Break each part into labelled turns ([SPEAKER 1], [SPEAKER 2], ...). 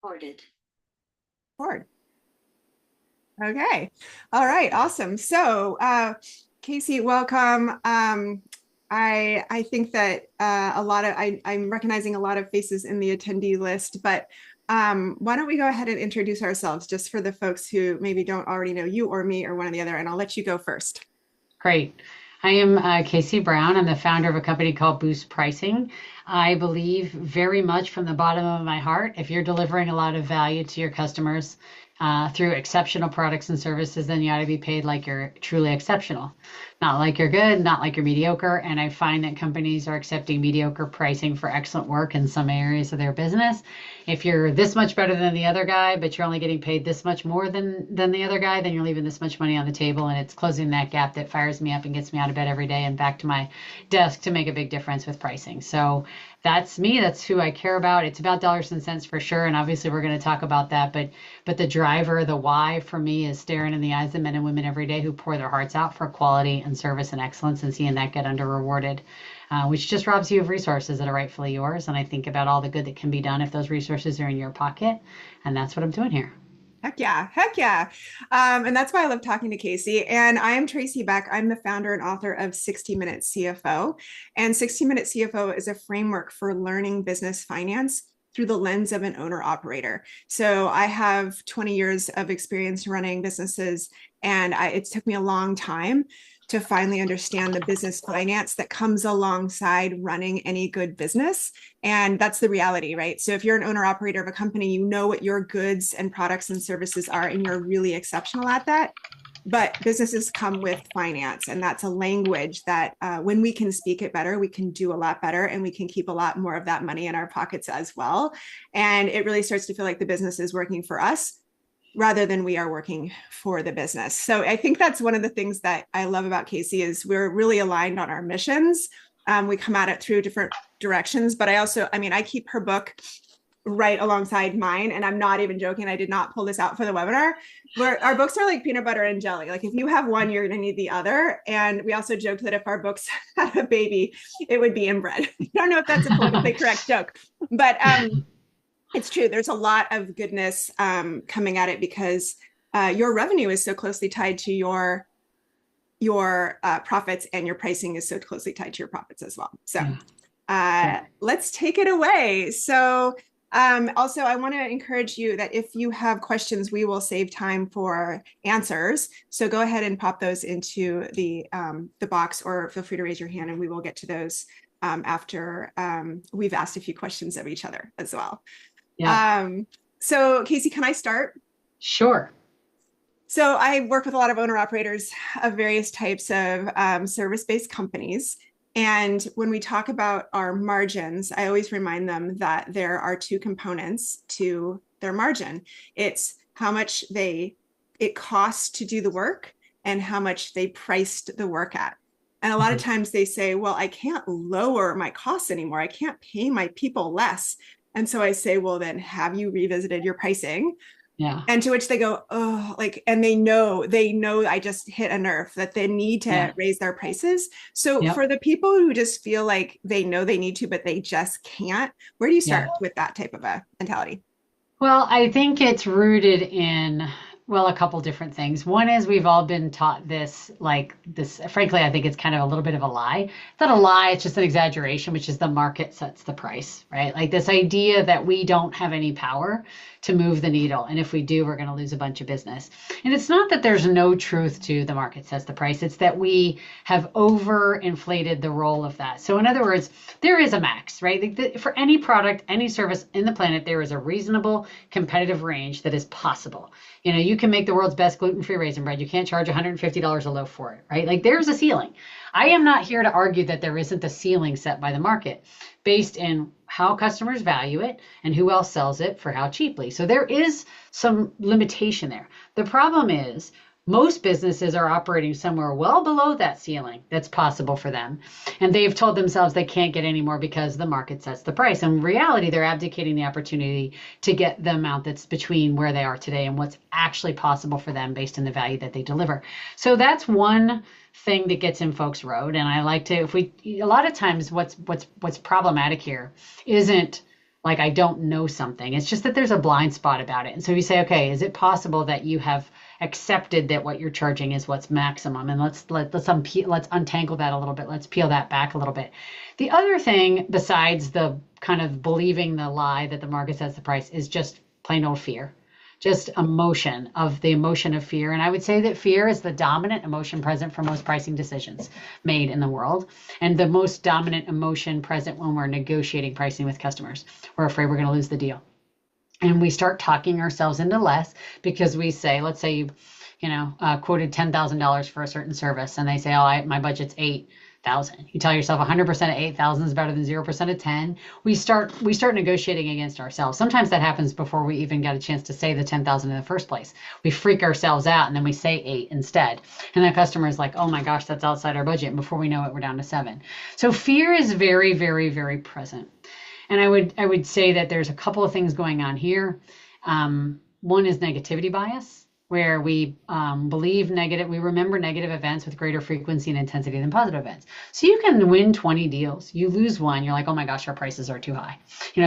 [SPEAKER 1] Recorded.
[SPEAKER 2] Board. Okay. All right. Awesome. So, Casey, welcome. I think that I'm recognizing a lot of faces in the attendee list, but why don't we go ahead and introduce ourselves just for the folks who maybe don't already know you or me or one or the other, and I'll let you go first.
[SPEAKER 1] Great. I am Casey Brown. I'm the founder of a company called Boost Pricing. I believe very much from the bottom of my heart, if you're delivering a lot of value to your customers through exceptional products and services, then you ought to be paid like you're truly exceptional. Not like you're good, not like you're mediocre. And I find that companies are accepting mediocre pricing for excellent work in some areas of their business. If you're this much better than the other guy, but you're only getting paid this much more than the other guy, then you're leaving this much money on the table, and it's closing that gap that fires me up and gets me out of bed every day and back to my desk to make a big difference with pricing. So that's me. That's who I care about. It's about dollars and cents for sure, and obviously we're going to talk about that. But the driver, the why for me is staring in the eyes of men and women every day who pour their hearts out for quality and service and excellence, and seeing that get under rewarded, which just robs you of resources that are rightfully yours. And I think about all the good that can be done if those resources are in your pocket. And that's what I'm doing here.
[SPEAKER 2] Heck yeah, heck yeah. And that's why I love talking to Casey. And I am Tracy Bech. I'm the founder and author of 60 Minute CFO. And 60 Minute CFO is a framework for learning business finance through the lens of an owner operator. So I have 20 years of experience running businesses, and it took me a long time to finally understand the business finance that comes alongside running any good business. And that's the reality, right? So if you're an owner operator of a company, you know what your goods and products and services are, and you're really exceptional at that. But businesses come with finance, and that's a language that when we can speak it better, we can do a lot better, and we can keep a lot more of that money in our pockets as well. And it really starts to feel like the business is working for us rather than we are working for the business. So I think that's one of the things that I love about Casey is we're really aligned on our missions. We come at it through different directions, but I keep her book right alongside mine. And I'm not even joking. I did not pull this out for the webinar. Where our books are like peanut butter and jelly. Like if you have one, you're going to need the other. And we also joked that if our books had a baby, it would be inbred. I don't know if that's a politically correct joke, but it's true. There's a lot of goodness coming at it because your revenue is so closely tied to your profits, and your pricing is so closely tied to your profits as well. So
[SPEAKER 1] Yeah. Yeah.
[SPEAKER 2] let's take it away. So also, I want to encourage you that if you have questions, we will save time for answers. So go ahead and pop those into the box, or feel free to raise your hand, and we will get to those after we've asked a few questions of each other as well.
[SPEAKER 1] Yeah.
[SPEAKER 2] Um, so Casey, can I start?
[SPEAKER 1] Sure.
[SPEAKER 2] So I work with a lot of owner operators of various types of service-based companies. And when we talk about our margins, I always remind them that there are two components to their margin. It's how much it costs to do the work and how much they priced the work at. And a lot of
[SPEAKER 1] Mhm.
[SPEAKER 2] times they say, well, I can't lower my costs anymore. I can't pay my people less. And so I say, well, then have you revisited your pricing?
[SPEAKER 1] Yeah.
[SPEAKER 2] And to which they go, oh, like, and they know I just hit a nerve that they need to
[SPEAKER 1] Yeah.
[SPEAKER 2] raise their prices. So
[SPEAKER 1] Yep.
[SPEAKER 2] for the people who just feel like they know they need to, but they just can't, where do you
[SPEAKER 1] Yeah.
[SPEAKER 2] start with that type of a mentality?
[SPEAKER 1] Well, I think it's rooted in, well, a couple different things. One is we've all been taught this, like this, frankly, I think it's kind of a little bit of a lie. It's not a lie, it's just an exaggeration, which is the market sets the price, right? Like this idea that we don't have any power to move the needle. And if we do, we're going to lose a bunch of business. And it's not that there's no truth to the market sets the price, it's that we have overinflated the role of that. So, in other words, there is a max, right? For any product, any service in the planet, there is a reasonable competitive range that is possible. You know, you can make the world's best gluten-free raisin bread. You can't charge $150 a loaf for it, right? Like there's a ceiling. I am not here to argue that there isn't a ceiling set by the market based in how customers value it and who else sells it for how cheaply. So there is some limitation there. The problem is most businesses are operating somewhere well below that ceiling that's possible for them. And they've told themselves they can't get any more because the market sets the price. In reality, they're abdicating the opportunity to get the amount that's between where they are today and what's actually possible for them based on the value that they deliver. So that's one thing that gets in folks' road. And I like to, if we, a lot of times what's problematic here isn't like I don't know something. It's just that there's a blind spot about it. And so you say, okay, is it possible that you have accepted that what you're charging is what's maximum? And let's untangle that a little bit. Let's peel that back a little bit. The other thing, besides the kind of believing the lie that the market sets the price, is just plain old fear, just emotion of the emotion of fear. And I would say that fear is the dominant emotion present for most pricing decisions made in the world, and the most dominant emotion present when we're negotiating pricing with customers. We're afraid we're going to lose the deal. And we start talking ourselves into less because we say, let's say you quoted $10,000 for a certain service, and they say, oh, my budget's 8,000. You tell yourself 100% of 8,000 is better than 0% of 10. We start negotiating against ourselves. Sometimes that happens before we even get a chance to say the 10,000 in the first place. We freak ourselves out and then we say 8 instead. And the customer is like, oh my gosh, that's outside our budget. And before we know it, we're down to 7. So fear is very, very, very present. And I would say that there's a couple of things going on here. One is negativity bias, where we we remember negative events with greater frequency and intensity than positive events. So you can win 20 deals, you lose one, you're like, oh my gosh, our prices are too high.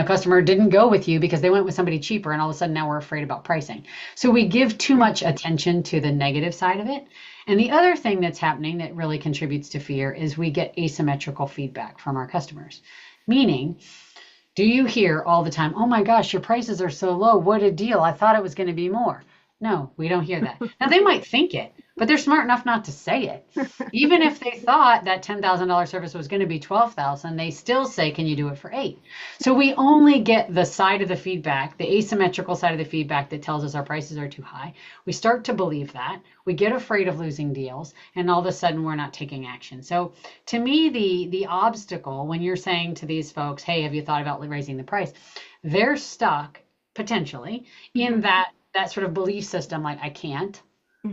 [SPEAKER 1] Customer didn't go with you because they went with somebody cheaper, and all of a sudden now we're afraid about pricing. So we give too much attention to the negative side of it. And the other thing that's happening that really contributes to fear is we get asymmetrical feedback from our customers. Meaning, do you hear all the time, oh my gosh, your prices are so low, what a deal, I thought it was going to be more? No, we don't hear that. Now, they might think it, but they're smart enough not to say it. Even if they thought that $10,000 service was going to be 12,000, they still say, can you do it for 8? So we only get the side of the feedback, the asymmetrical side of the feedback that tells us our prices are too high. We start to believe that. We get afraid of losing deals, and all of a sudden we're not taking action. So to me, the obstacle when you're saying to these folks, hey, have you thought about raising the price? They're stuck potentially in that sort of belief system, like I can't,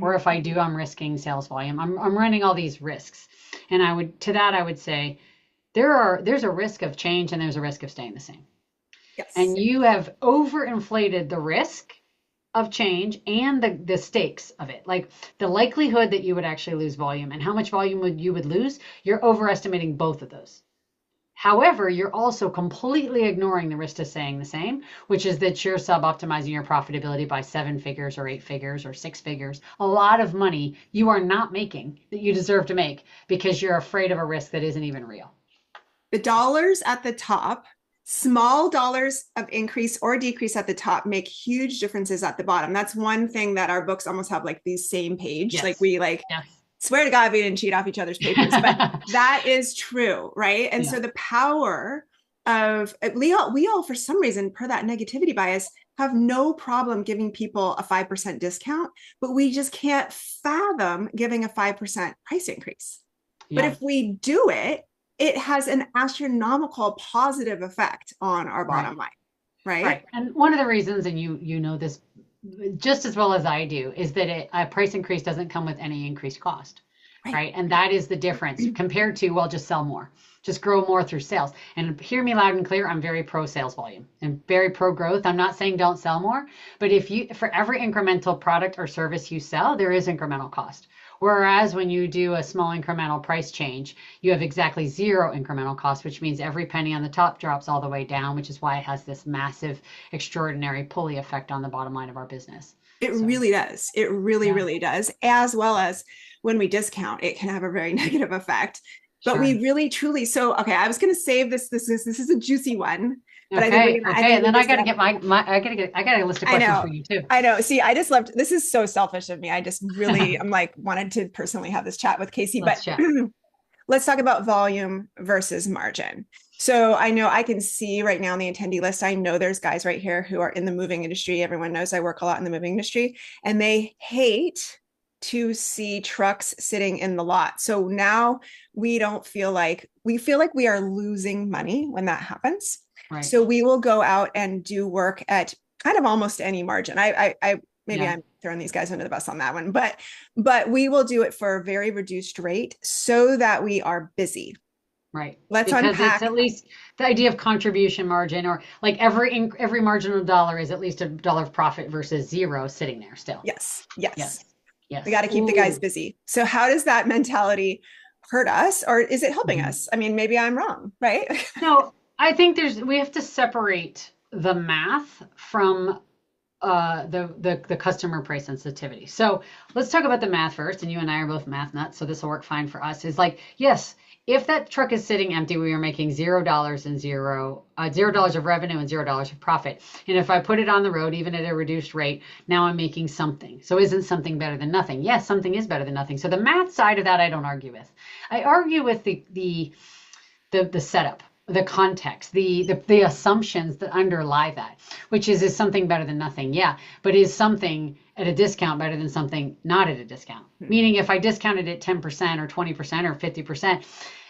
[SPEAKER 1] or if I do, I'm risking sales volume. I'm running all these risks. And I would say there's a risk of change and there's a risk of staying the same.
[SPEAKER 2] Yes.
[SPEAKER 1] And you have overinflated the risk of change and the stakes of it. Like the likelihood that you would actually lose volume and how much volume you would lose, you're overestimating both of those. However, you're also completely ignoring the risk to staying the same, which is that you're sub-optimizing your profitability by 7 figures or 8 figures or 6 figures. A lot of money you are not making that you deserve to make because you're afraid of a risk that isn't even real.
[SPEAKER 2] The dollars at the top, small dollars of increase or decrease at the top make huge differences at the bottom. That's one thing that our books almost have like these same page.
[SPEAKER 1] Yes.
[SPEAKER 2] Like we swear to God, we didn't cheat off each other's papers, but that is true, right? And so the power of we all, for some reason, per that negativity bias, have no problem giving people a 5% discount, but we just can't fathom giving a 5% price increase. But if we do it, it has an astronomical positive effect on our bottom line, right?
[SPEAKER 1] And one of the reasons, and you know this just as well as I do, is that a price increase doesn't come with any increased cost, right? And that is the difference compared to, well, just sell more, just grow more through sales. And hear me loud and clear, I'm very pro sales volume and very pro growth. I'm not saying don't sell more, but for every incremental product or service you sell, there is incremental cost. Whereas when you do a small incremental price change, you have exactly 0 incremental cost, which means every penny on the top drops all the way down, which is why it has this massive, extraordinary pulley effect on the bottom line of our business.
[SPEAKER 2] It really does. It really does. As well as when we discount, it can have a very negative effect. But we really, truly, okay, I was going to save this. This is a juicy one. But I think
[SPEAKER 1] and then I got to get I got a list of questions for you too.
[SPEAKER 2] I know. See, I just loved, this is so selfish of me. I just really, I'm like, wanted to personally have this chat with Casey, but let's talk about volume versus margin. So I know I can see right now on the attendee list, I know there's guys right here who are in the moving industry. Everyone knows I work a lot in the moving industry, and they hate to see trucks sitting in the lot. So now we feel like we are losing money when that happens. Right. So we will go out and do work at kind of almost any margin. I'm throwing these guys under the bus on that one, but we will do it for a very reduced rate so that we are busy.
[SPEAKER 1] Right.
[SPEAKER 2] Let's
[SPEAKER 1] because
[SPEAKER 2] unpack.
[SPEAKER 1] It's at least the idea of contribution margin, or like every marginal dollar is at least $1 of profit versus 0 sitting there still.
[SPEAKER 2] Yes. We got to keep the guys busy. So how does that mentality hurt us, or is it helping us? I mean, maybe I'm wrong, right?
[SPEAKER 1] No. I think we have to separate the math from the customer price sensitivity. So let's talk about the math first. And you and I are both math nuts, so this will work fine for us. Is like, yes, if that truck is sitting empty, we are making $0 and $0 of revenue and $0 of profit. And if I put it on the road, even at a reduced rate, now I'm making something. So isn't something better than nothing? Yes, something is better than nothing. So the math side of that, I don't argue with. I argue with the setup, the context, the assumptions that underlie that, which is something better than nothing? Yeah, but is something at a discount better than something not at a discount? Meaning, if I discounted it 10% or 20% or 50%,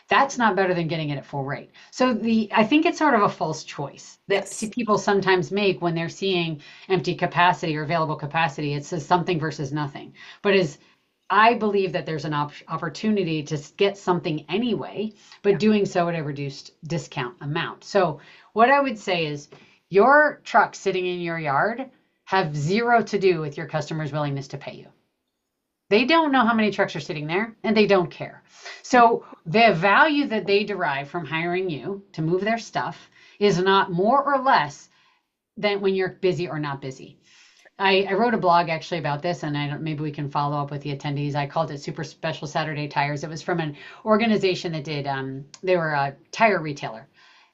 [SPEAKER 1] that's not better than getting it at full rate. So I think it's sort of a false choice that
[SPEAKER 2] Yes.
[SPEAKER 1] people sometimes make when they're seeing empty capacity or available capacity. It says something versus nothing. But as I believe that there's an opportunity to get something anyway, but
[SPEAKER 2] Yeah.
[SPEAKER 1] doing so at a reduced discount amount. So what I would say is your trucks sitting in your yard have zero to do with your customer's willingness to pay you. They don't know how many trucks are sitting there and they don't care. So the value that they derive from hiring you to move their stuff is not more or less than when you're busy or not busy. I wrote a blog actually about this, and maybe we can follow up with the attendees. I called it Super Special Saturday Tires. It was from an organization that they were a tire retailer,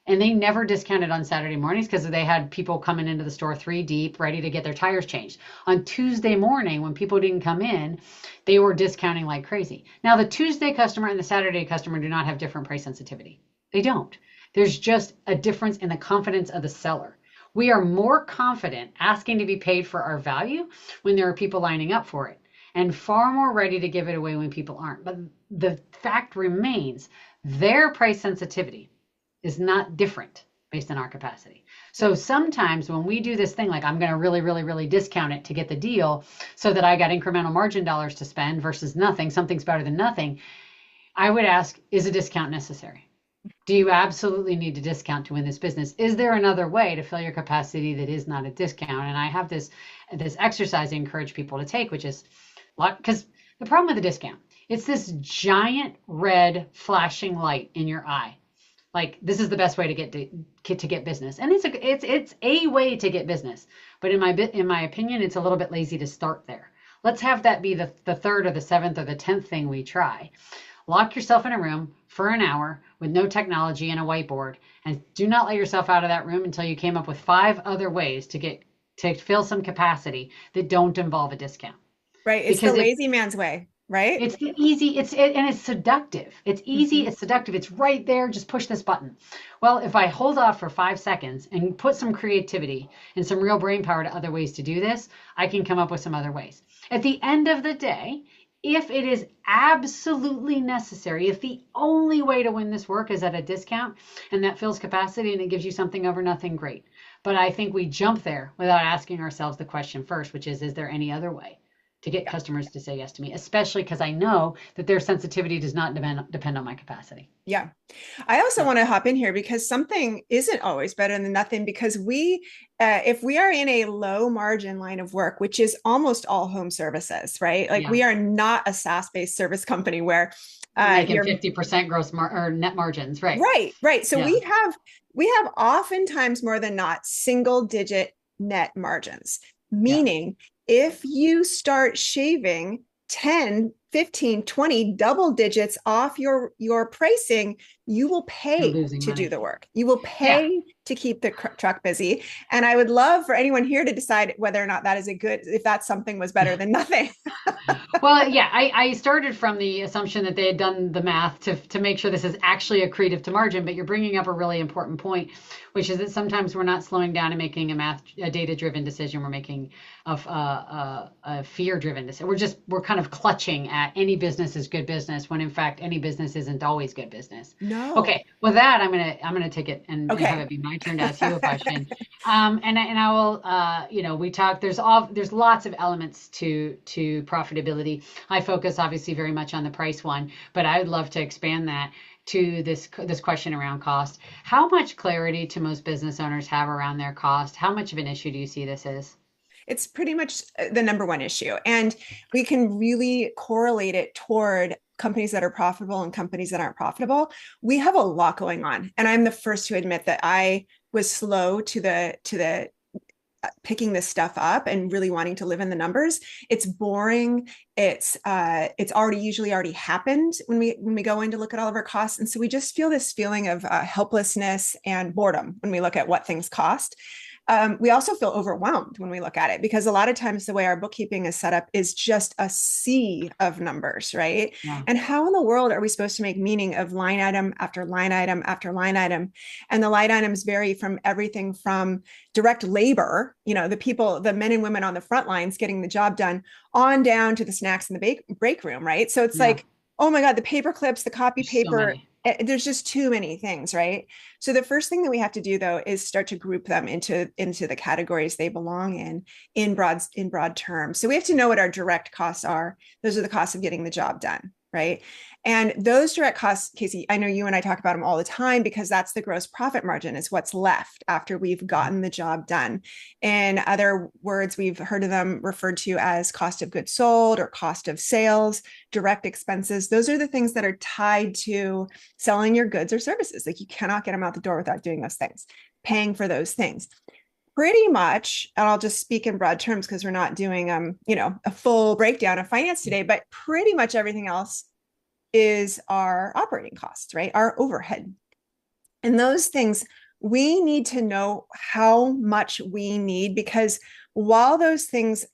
[SPEAKER 1] and they never discounted on Saturday mornings because they had people coming into the store three deep, ready to get their tires changed. On Tuesday morning, when people didn't come in, they were discounting like crazy. Now, the Tuesday customer and the Saturday customer do not have different price sensitivity. They don't. There's just a difference in the confidence of the seller. We are more confident asking to be paid for our value when there are people lining up for it, and far more ready to give it away when people aren't. But the fact remains, their price sensitivity is not different based on our capacity. So sometimes when we do this thing, like I'm going to really, really, really discount it to get the deal so that I got incremental margin dollars to spend versus nothing, something's better than nothing. I would ask, is a discount necessary? Do you absolutely need to discount to win this business? Is there another way to fill your capacity that is not a discount? And I have this exercise I encourage people to take, which is because the problem with the discount, it's this giant red flashing light in your eye. Like this is the best way to get business, and it's a way to get business. But in my opinion, it's a little bit lazy to start there. Let's have that be the third or the seventh or the 10th thing we try. Lock yourself in a room for an hour with no technology and a whiteboard, and do not let yourself out of that room until you came up with 5 other ways to fill some capacity that don't involve a discount.
[SPEAKER 2] Right. It's the
[SPEAKER 1] Because if
[SPEAKER 2] lazy man's way, right?
[SPEAKER 1] it's the easy, and it's seductive. It's easy,
[SPEAKER 2] Mhm.
[SPEAKER 1] it's seductive. It's right there. Just push this button. Well, if I hold off for 5 seconds and put some creativity and some real brain power to other ways to do this, I can come up with some other ways. At the end of the day, if it is absolutely necessary, if the only way to win this work is at a discount and that fills capacity and it gives you something over nothing, great. But I think we jump there without asking ourselves the question first, which is there any other way to get customers to say yes to me, especially because I know that their sensitivity does not depend on my capacity.
[SPEAKER 2] Yeah. I also
[SPEAKER 1] Yeah.
[SPEAKER 2] want to hop in here because something isn't always better than nothing because if we are in a low margin line of work, which is almost all home services, right? Like
[SPEAKER 1] Yeah.
[SPEAKER 2] we are not a SaaS-based service company where
[SPEAKER 1] You're making
[SPEAKER 2] you're
[SPEAKER 1] 50% or net margins, right?
[SPEAKER 2] right, right. So
[SPEAKER 1] Yeah.
[SPEAKER 2] we have oftentimes more than not single digit net margins,
[SPEAKER 1] Yeah.
[SPEAKER 2] meaning if you start shaving 10, 15, 20 double digits off your pricing, you will
[SPEAKER 1] You're
[SPEAKER 2] pay
[SPEAKER 1] losing
[SPEAKER 2] to do
[SPEAKER 1] money.
[SPEAKER 2] the work. You will
[SPEAKER 1] Yeah.
[SPEAKER 2] pay to keep the truck busy. And I would love for anyone here to decide whether or not that is if that something was better than nothing.
[SPEAKER 1] Well, yeah, I started from the assumption that they had done the math to make sure this is actually accretive to margin, but you're bringing up a really important point, which is that sometimes we're not slowing down and making a data-driven decision. We're making a fear-driven decision. We're kind of clutching at any business is good business when in fact any business isn't always good business.
[SPEAKER 2] No.
[SPEAKER 1] Okay, with that, I'm gonna take it and have
[SPEAKER 2] Okay.
[SPEAKER 1] it be my turn to ask you a question. And I will, we talk. There's lots of elements to profitability. I focus obviously very much on the price one, but I would love to expand that to this question around cost. How much clarity do most business owners have around their cost? How much of an issue do you see this is?
[SPEAKER 2] It's pretty much the number one issue. And we can really correlate it toward companies that are profitable and companies that aren't profitable, we have a lot going on. And I'm the first to admit that I was slow to the picking this stuff up and really wanting to live in the numbers. It's boring. It's already happened when we go in to look at all of our costs. And so we just feel this feeling of helplessness and boredom when we look at what things cost. We also feel overwhelmed when we look at it, because a lot of times the way our bookkeeping is set up is just a sea of numbers, right?
[SPEAKER 1] Yeah.
[SPEAKER 2] And how in the world are we supposed to make meaning of line item after line item after line item? And the line items vary from everything from direct labor, the people, the men and women on the front lines getting the job done, on down to the snacks in the break room, right? So it's
[SPEAKER 1] Yeah.
[SPEAKER 2] like, oh my God, the paper clips, the copy
[SPEAKER 1] There's so
[SPEAKER 2] paper,
[SPEAKER 1] many.
[SPEAKER 2] there's just too many things, right? So the first thing that we have to do, though, is start to group them into the categories they belong in broad terms. So we have to know what our direct costs are. Those are the costs of getting the job done, right? And those direct costs, Casey, I know you and I talk about them all the time, because that's the gross profit margin, is what's left after we've gotten the job done. In other words, we've heard of them referred to as cost of goods sold or cost of sales, direct expenses. Those are the things that are tied to selling your goods or services. Like, you cannot get them out the door without doing those things, paying for those things. Pretty much, and I'll just speak in broad terms because we're not doing a full breakdown of finance today, but pretty much everything else is our operating costs, right? Our overhead. And those things, we need to know how much we need, because while those things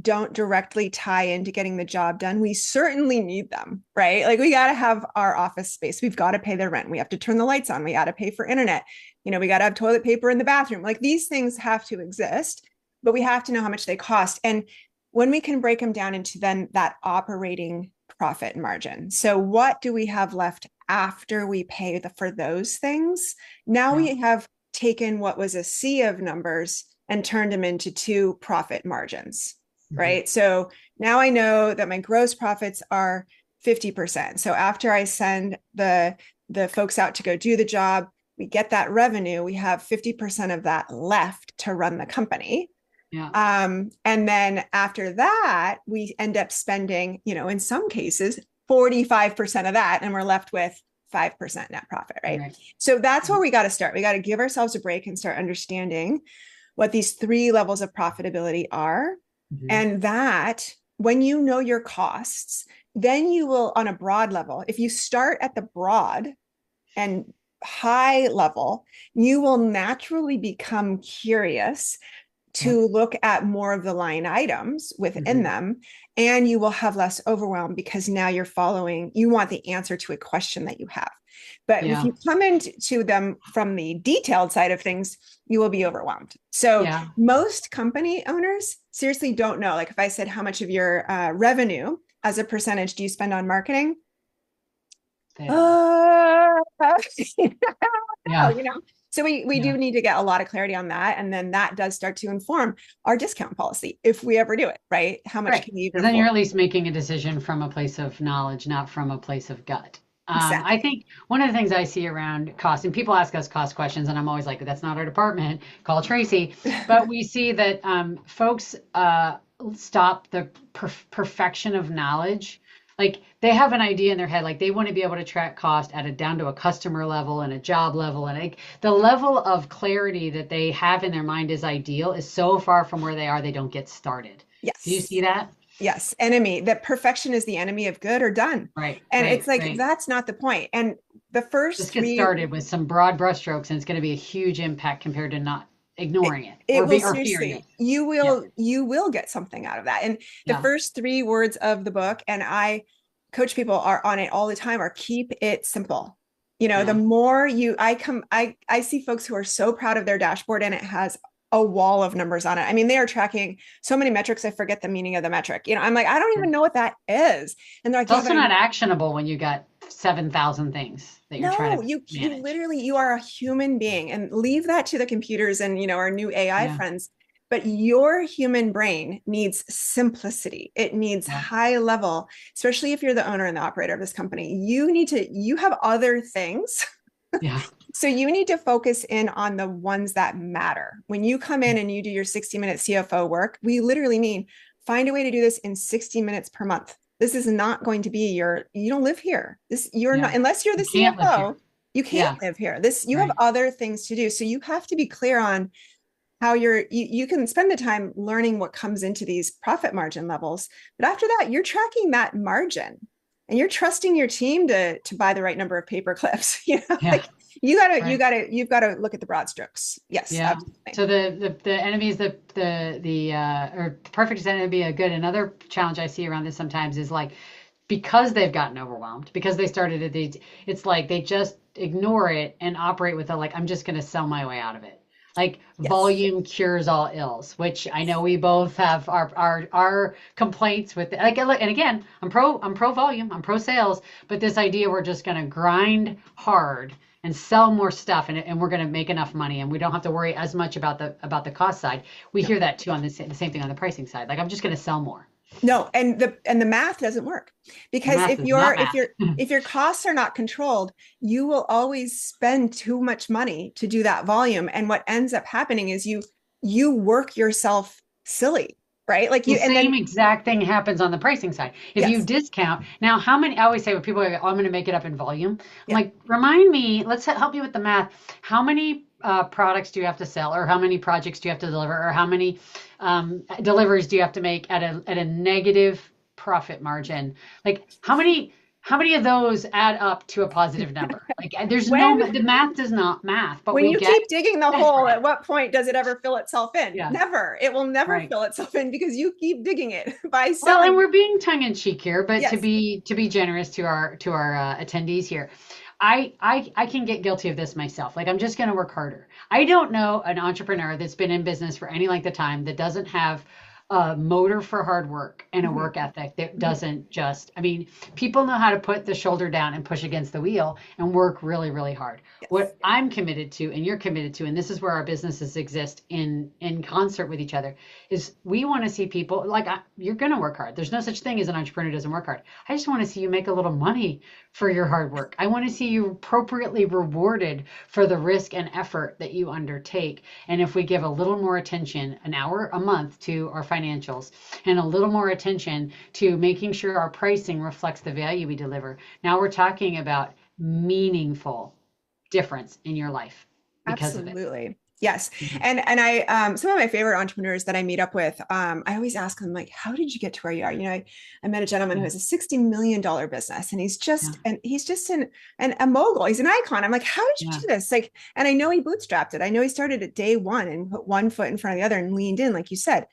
[SPEAKER 2] don't directly tie into getting the job done, we certainly need them, right? Like, we got to have our office space. We've got to pay the rent. We have to turn the lights on. We got to pay for internet. We got to have toilet paper in the bathroom. Like, these things have to exist, but we have to know how much they cost. And when we can break them down into then that operating profit margin. So what do we have left after we pay for those things? Now we have taken what was a sea of numbers and turned them into two profit margins. Right. So now I know that my gross profits are 50%. So after I send the folks out to go do the job, we get that revenue, we have 50% of that left to run the company.
[SPEAKER 1] Yeah.
[SPEAKER 2] And then after that, we end up spending, in some cases, 45% of that, and we're left with 5% net profit, right? So that's where we got to start. We got to give ourselves a break and start understanding what these three levels of profitability are. And that, when you know your costs, then you will, on a broad level, if you start at the broad and high level, you will naturally become curious to look at more of the line items within them, and you will have less overwhelm, because now you want the answer to a question that you have. But if you come into them from the detailed side of things, you will be overwhelmed. So most company owners seriously don't know. Like, if I said, how much of your revenue as a percentage do you spend on marketing? So we do need to get a lot of clarity on that. And then that does start to inform our discount policy, if we ever do it, right? How much can we even afford?
[SPEAKER 1] Then you're at least making a decision from a place of knowledge, not from a place of gut.
[SPEAKER 2] Exactly.
[SPEAKER 1] I think one of the things I see around cost, and people ask us cost questions, and I'm always like, that's not our department, call Tracy. But we see that folks stop the perfection of knowledge. Like, they have an idea in their head, like they want to be able to track cost at down to a customer level and a job level. And like, the level of clarity that they have in their mind is ideal is so far from where they are, they don't get started.
[SPEAKER 2] Yes.
[SPEAKER 1] Do you see that?
[SPEAKER 2] Yes. Enemy, that perfection is the enemy of good or done.
[SPEAKER 1] Right.
[SPEAKER 2] And it's like, that's not the point. And the first
[SPEAKER 1] Just get started with some broad brushstrokes, and it's going to be a huge impact compared to not ignoring it,
[SPEAKER 2] or fearing it. You will get something out of that. And the first 3 words of the book, and I coach people are on it all the time, are keep it simple. The more I see folks who are so proud of their dashboard, and it has a wall of numbers on it. I mean, they are tracking so many metrics, I forget the meaning of the metric. I'm like, I don't even know what that is. And they're like,
[SPEAKER 1] it's also not actionable when you got 7,000 things that you're trying to
[SPEAKER 2] you literally, you are a human being, and leave that to the computers and, our new AI friends. But your human brain needs simplicity. It needs high level, especially if you're the owner and the operator of this company. You have other things. So you need to focus in on the ones that matter. When you come in and you do your 60-minute CFO work, we literally mean find a way to do this in 60 minutes per month. This is not going to be you don't live here. You're
[SPEAKER 1] Yeah.
[SPEAKER 2] not, unless you're the
[SPEAKER 1] You can't live here.
[SPEAKER 2] CFO, you can't
[SPEAKER 1] Yeah.
[SPEAKER 2] live here. You have
[SPEAKER 1] Right.
[SPEAKER 2] other things to do. So you have to be clear on how you can spend the time learning what comes into these profit margin levels. But after that, you're tracking that margin and you're trusting your team to buy the right number of paper clips.
[SPEAKER 1] Yeah.
[SPEAKER 2] Like
[SPEAKER 1] Right.
[SPEAKER 2] you've got to look at the broad strokes. Yes,
[SPEAKER 1] Yeah.
[SPEAKER 2] absolutely.
[SPEAKER 1] So the enemy is the or the perfect example would be a good. Another challenge I see around this sometimes is like because they've gotten overwhelmed, because they started it's like they just ignore it and operate with a like, I'm just going to sell my way out of it. Like
[SPEAKER 2] Yes.
[SPEAKER 1] volume cures all ills, which I know we both have our complaints with. Like, and again, I'm pro volume, I'm pro sales, but this idea we're just going to grind hard and sell more stuff and we're going to make enough money and we don't have to worry as much about the cost side. We
[SPEAKER 2] No.
[SPEAKER 1] hear that too on the same thing on the pricing side. Like I'm just going to sell more.
[SPEAKER 2] No, and the math doesn't work
[SPEAKER 1] The
[SPEAKER 2] because
[SPEAKER 1] math is not math.
[SPEAKER 2] if your costs are not controlled, you will always spend too much money to do that volume. And what ends up happening is you work yourself silly, right? Like
[SPEAKER 1] The
[SPEAKER 2] you and then
[SPEAKER 1] same exact thing happens on the pricing side. If you
[SPEAKER 2] yes,
[SPEAKER 1] discount, now how many, I always say when people are like, oh, I'm going to make it up in volume. I'm
[SPEAKER 2] yeah.
[SPEAKER 1] like, remind me, let's help you with the math. How many products do you have to sell, or how many projects do you have to deliver, or how many deliveries do you have to make at a negative profit margin? Like how many of those add up to a positive number? Like there's
[SPEAKER 2] When
[SPEAKER 1] no, the math does not math, but
[SPEAKER 2] when
[SPEAKER 1] we
[SPEAKER 2] you
[SPEAKER 1] get
[SPEAKER 2] keep digging the hole,
[SPEAKER 1] desperate.
[SPEAKER 2] at what point does it ever fill itself in?
[SPEAKER 1] Yeah,
[SPEAKER 2] Never. It will never
[SPEAKER 1] right.
[SPEAKER 2] fill itself in because you keep digging it by
[SPEAKER 1] Well, and
[SPEAKER 2] selling.
[SPEAKER 1] we're being tongue in cheek here, but to
[SPEAKER 2] Yes.
[SPEAKER 1] be generous to our attendees here, I can get guilty of this myself. Like I'm just going to work harder. I don't know an entrepreneur that's been in business for any length of time that doesn't have a motor for hard work and a
[SPEAKER 2] Mhm.
[SPEAKER 1] work ethic that
[SPEAKER 2] Mhm.
[SPEAKER 1] doesn't just. I mean, people know how to put the shoulder down and push against the wheel and work really, really hard.
[SPEAKER 2] Yes.
[SPEAKER 1] What I'm committed to, and you're committed to, and this is where our businesses exist in concert with each other is we want to see people like you're going to work hard. There's no such thing as an entrepreneur who doesn't work hard. I just want to see you make a little money for your hard work. I want to see you appropriately rewarded for the risk and effort that you undertake. And if we give a little more attention, an hour a month to our financials and a little more attention to making sure our pricing reflects the value we deliver, now we're talking about meaningful difference in your life because of it.
[SPEAKER 2] Absolutely. Yes.
[SPEAKER 1] Mhm.
[SPEAKER 2] And I some of my favorite entrepreneurs that I meet up with, I always ask them like, how did you get to where you are? I met a gentleman who
[SPEAKER 1] Yeah,
[SPEAKER 2] has a $60 million business and
[SPEAKER 1] yeah,
[SPEAKER 2] he's just a mogul. He's an icon. I'm like, how did you
[SPEAKER 1] yeah,
[SPEAKER 2] do this? Like, and I know he bootstrapped it. I know he started at day one and put one foot in front of the other and leaned in, like you said.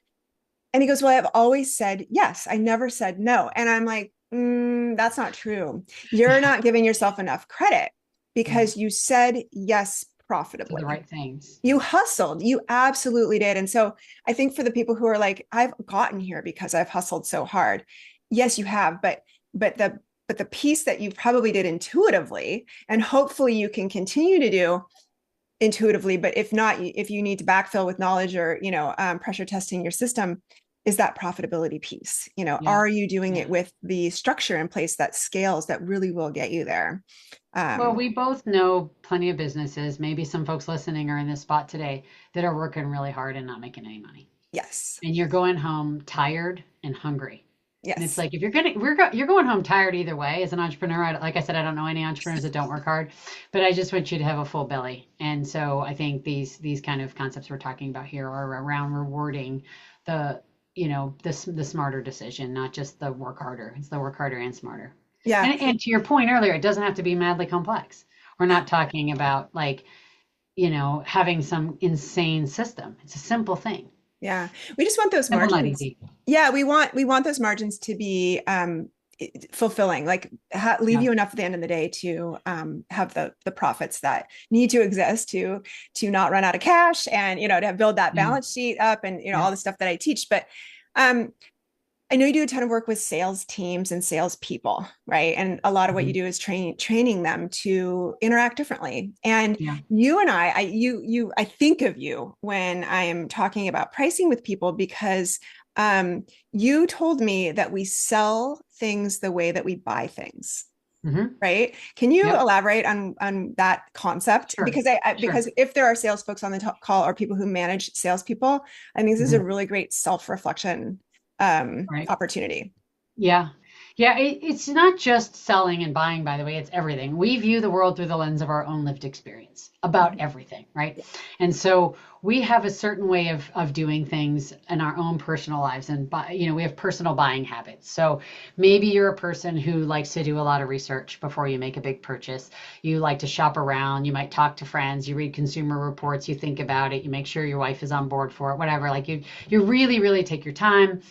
[SPEAKER 2] And he goes, well, I've always said yes. I never said no. And I'm like, that's not true. You're
[SPEAKER 1] yeah,
[SPEAKER 2] not giving yourself enough credit
[SPEAKER 1] yeah.
[SPEAKER 2] because you said yes
[SPEAKER 1] To the
[SPEAKER 2] profitably.
[SPEAKER 1] right things.
[SPEAKER 2] You hustled. You absolutely did. And so I think for the people who are like, I've gotten here because I've hustled so hard. Yes, you have, but the piece that you probably did intuitively, and hopefully you can continue to do intuitively, but if not, if you need to backfill with knowledge or pressure testing your system, is that profitability piece.
[SPEAKER 1] Yeah,
[SPEAKER 2] Are you doing
[SPEAKER 1] yeah.
[SPEAKER 2] it with the structure in place that scales that really will get you there?
[SPEAKER 1] Well,
[SPEAKER 2] um,
[SPEAKER 1] we both know plenty of businesses, maybe some folks listening are in this spot today that are working really hard and not making any money.
[SPEAKER 2] yes,
[SPEAKER 1] And you're going home tired and hungry. And it's
[SPEAKER 2] yes,
[SPEAKER 1] like if you're going home tired either way as an entrepreneur. Like I said, I don't know any entrepreneurs that don't work hard, but I just want you to have a full belly. And so I think these kind of concepts we're talking about here are around rewarding the the smarter decision, not just the work harder. It's the work harder and smarter.
[SPEAKER 2] yeah.
[SPEAKER 1] And to your point earlier, it doesn't have to be madly complex. We're not talking about like, having some insane system. It's a simple thing.
[SPEAKER 2] Yeah, we just want those
[SPEAKER 1] Simple, not
[SPEAKER 2] margins.
[SPEAKER 1] easy.
[SPEAKER 2] Yeah, we want those margins to be fulfilling, like leave
[SPEAKER 1] Yeah.
[SPEAKER 2] you enough at the end of the day to have the profits that need to exist to not run out of cash and to build that
[SPEAKER 1] Yeah.
[SPEAKER 2] balance sheet up and
[SPEAKER 1] Yeah.
[SPEAKER 2] all the stuff that I teach. But um, I know you do a ton of work with sales teams and sales people, right? And a lot of what you
[SPEAKER 1] Mhm.
[SPEAKER 2] do is training them to interact differently. And
[SPEAKER 1] Yeah.
[SPEAKER 2] you and I think of you when I am talking about pricing with people because you told me that we sell things the way that we buy things,
[SPEAKER 1] Hmm.
[SPEAKER 2] right? Can you
[SPEAKER 1] Yep.
[SPEAKER 2] elaborate on that concept?
[SPEAKER 1] Sure. Sure.
[SPEAKER 2] Because if there are sales folks on the call or people who manage salespeople, I think this is a
[SPEAKER 1] Hmm.
[SPEAKER 2] really great self reflection
[SPEAKER 1] Right.
[SPEAKER 2] opportunity.
[SPEAKER 1] Yeah. Yeah, it's not just selling and buying, by the way, it's everything. We view the world through the lens of our own lived experience about
[SPEAKER 2] Mhm.
[SPEAKER 1] everything, right? And so we have a certain way of doing things in our own personal lives. And, we have personal buying habits. So maybe you're a person who likes to do a lot of research before you make a big purchase. You like to shop around. You might talk to friends. You read consumer reports. You think about it. You make sure your wife is on board for it, whatever. Like you really, really take your time.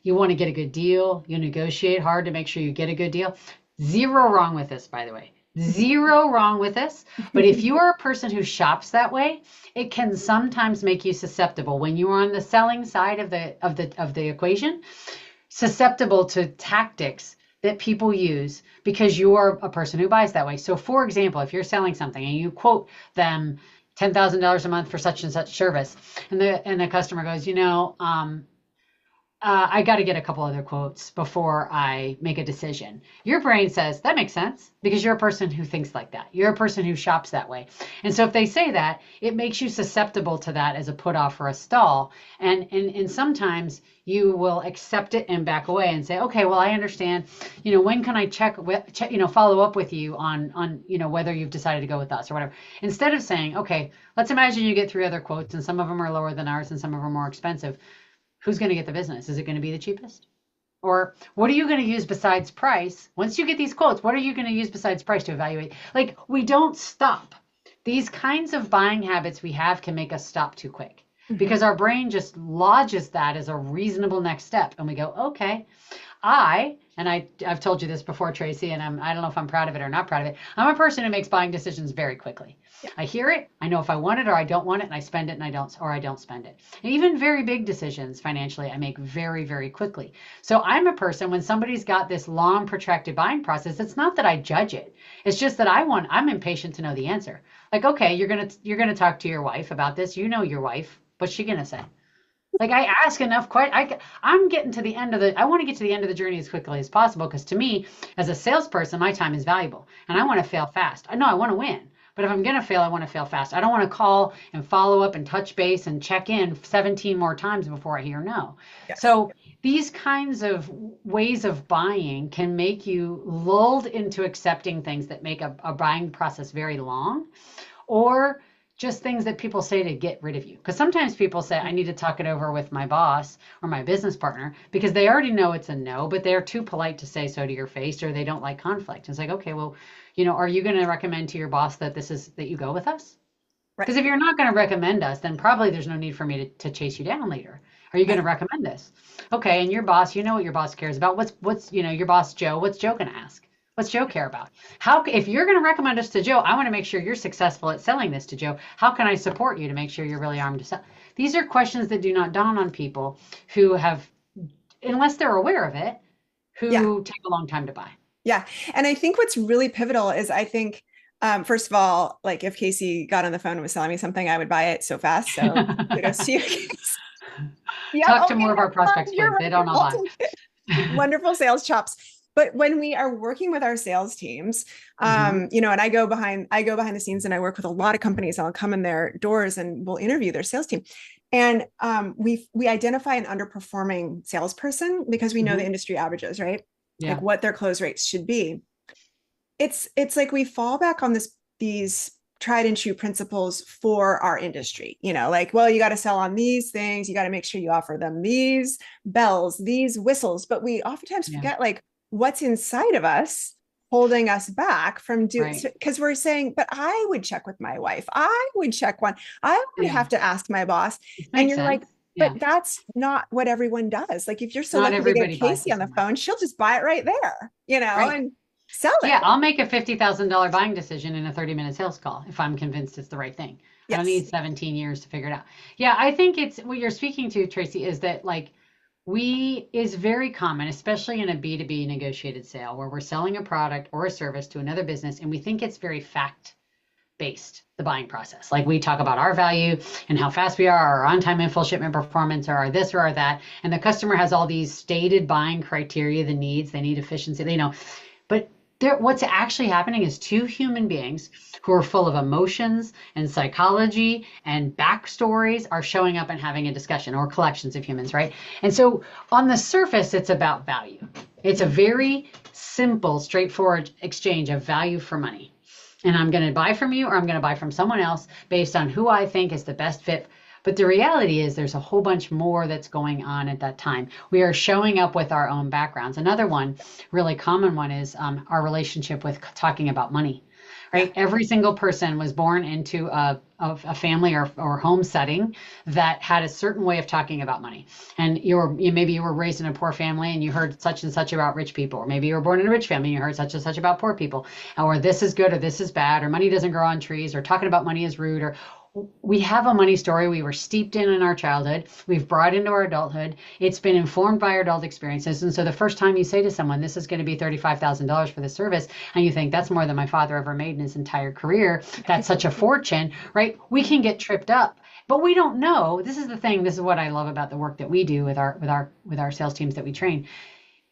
[SPEAKER 1] You want to get a good deal. You negotiate hard to make sure you get a good deal. Zero wrong with this, by the way. Zero wrong with this. But if you are a person who shops that way, it can sometimes make you susceptible when you are on the selling side of the equation, susceptible to tactics that people use because you're a person who buys that way. So for example, if you're selling something and you quote them $10,000 a month for such and such service, and the customer goes, I got to get a couple other quotes before I make a decision. Your brain says that makes sense because you're a person who thinks like that. You're a person who shops that way. And so if they say that, it makes you susceptible to that as a put off or a stall. And sometimes you will accept it and back away and say, okay, well, I understand. When can I follow up with you on whether you've decided to go with us or whatever. Instead of saying, okay, let's imagine you get three other quotes and some of them are lower than ours and some of them are more expensive. Who's going to get the business? Is it going to be the cheapest? Or what are you going to use besides price? Once you get these quotes, what are you going to use besides price to evaluate? Like, we don't stop. These kinds of buying habits we have can make us stop too quick because
[SPEAKER 2] Mhm.
[SPEAKER 1] our brain just lodges that as a reasonable next step. And we go, okay, I've told you this before, Tracy, and I don't know if I'm proud of it or not proud of it. I'm a person who makes buying decisions very quickly.
[SPEAKER 2] Yeah.
[SPEAKER 1] I hear it, I know if I want it or I don't want it, and I spend it and I don't spend it. And even very big decisions financially, I make very, very quickly. So I'm a person when somebody's got this long, protracted buying process, it's not that I judge it. It's just that I'm impatient to know the answer. Like, okay, you're gonna talk to your wife about this. You know your wife. What's she gonna say? Like I ask enough I'm getting to the end of I want to get to the end of the journey as quickly as possible because to me, as a salesperson, my time is valuable and I want to fail fast. I know I want to win, but if I'm going to fail, I want to fail fast. I don't want to call and follow up and touch base and check in 17 more times before I hear no.
[SPEAKER 2] Yes.
[SPEAKER 1] So these kinds of ways of buying can make you lulled into accepting things that make a buying process very long or just things that people say to get rid of you. Because sometimes people say, I need to talk it over with my boss or my business partner because they already know it's a no, but they're too polite to say so to your face or they don't like conflict. It's like, okay, well, are you going to recommend to your boss that that you go with us?
[SPEAKER 2] Right.
[SPEAKER 1] Because if you're not going to recommend us, then probably there's no need for me to chase you down later. Are you going to
[SPEAKER 2] Right.
[SPEAKER 1] recommend this? Okay, and your boss, you know what your boss cares about. What's your boss Joe? What's Joe going to ask? What's Joe care about? If you're going to recommend us to Joe, I want to make sure you're successful at selling this to Joe. How can I support you to make sure you're really armed to sell? These are questions that do not dawn on people who have, unless they're aware of it,
[SPEAKER 2] Yeah.
[SPEAKER 1] who take a long time to buy.
[SPEAKER 2] Yeah. And I think what's really pivotal is I think, first of all, like if Casey got on the phone and was selling me something, I would buy it so fast. So kudos to you. Yep.
[SPEAKER 1] Talk to
[SPEAKER 2] Okay.
[SPEAKER 1] more of our
[SPEAKER 2] Never mind.
[SPEAKER 1] prospects,
[SPEAKER 2] You're
[SPEAKER 1] please. They
[SPEAKER 2] right.
[SPEAKER 1] don't all
[SPEAKER 2] I'll
[SPEAKER 1] buy.
[SPEAKER 2] take it. Wonderful sales chops. But when we are working with our sales teams,
[SPEAKER 1] Hmm.
[SPEAKER 2] and I go behind the scenes and I work with a lot of companies. I'll come in their doors and we'll interview their sales team. And we identify an underperforming salesperson because we know the
[SPEAKER 1] Hmm.
[SPEAKER 2] industry averages, right? Like
[SPEAKER 1] Yeah.
[SPEAKER 2] what their close rates should be. It's like we fall back on these tried and true principles for our industry, like, well, you got to sell on these things, you got to make sure you offer them these bells, these whistles, but we oftentimes
[SPEAKER 1] Yeah.
[SPEAKER 2] forget like what's inside of us holding us back from doing,
[SPEAKER 1] Right.
[SPEAKER 2] because we're saying, but I would check with my wife, I would check one, I would
[SPEAKER 1] Yeah.
[SPEAKER 2] have to ask my boss.
[SPEAKER 1] This
[SPEAKER 2] And
[SPEAKER 1] makes
[SPEAKER 2] you're like,
[SPEAKER 1] sense.
[SPEAKER 2] but
[SPEAKER 1] Yeah.
[SPEAKER 2] that's not what everyone does. Like if you're so
[SPEAKER 1] Not
[SPEAKER 2] lucky to get
[SPEAKER 1] everybody buys
[SPEAKER 2] Casey
[SPEAKER 1] the
[SPEAKER 2] on the
[SPEAKER 1] same way.
[SPEAKER 2] phone, she'll just buy it right there,
[SPEAKER 1] Right.
[SPEAKER 2] and sell
[SPEAKER 1] Yeah,
[SPEAKER 2] it.
[SPEAKER 1] I'll make a $50,000 buying decision in a 30-minute sales call if I'm convinced it's the right thing. I don't
[SPEAKER 2] Yes.
[SPEAKER 1] need 17 years to figure it out. Yeah, I think it's what you're speaking to, Tracy, is that like is very common, especially in a B2B negotiated sale where we're selling a product or a service to another business and we think it's very fact based, the buying process. Like we talk about our value and how fast we are, our on time and full shipment performance, or our this or our that. And the customer has all these stated buying criteria, the needs, they need efficiency, but what's actually happening is two human beings who are full of emotions and psychology and backstories are showing up and having a discussion, or collections of humans, right? And so on the surface, it's about value. It's a very simple, straightforward exchange of value for money. And I'm going to buy from you or I'm going to buy from someone else based on who I think is the best fit. But the reality is there's a whole bunch more that's going on at that time. We are showing up with our own backgrounds. Another one, really common one, is our relationship with talking about money,
[SPEAKER 2] Yeah.
[SPEAKER 1] right? Every single person was born into a family or home setting that had a certain way of talking about money. And maybe you were raised in a poor family and you heard such and such about rich people, or maybe you were born in a rich family and you heard such and such about poor people, or this is good or this is bad, or money doesn't grow on trees, or talking about money is rude, or we have a money story we were steeped in our childhood. We've brought into our adulthood. It's been informed by our adult experiences. And so the first time you say to someone, this is going to be $35,000 for this service, and you think that's more than my father ever made in his entire career, that's such a fortune, right? We can get tripped up. But we don't know. This is the thing. This is what I love about the work that we do with our sales teams that we train.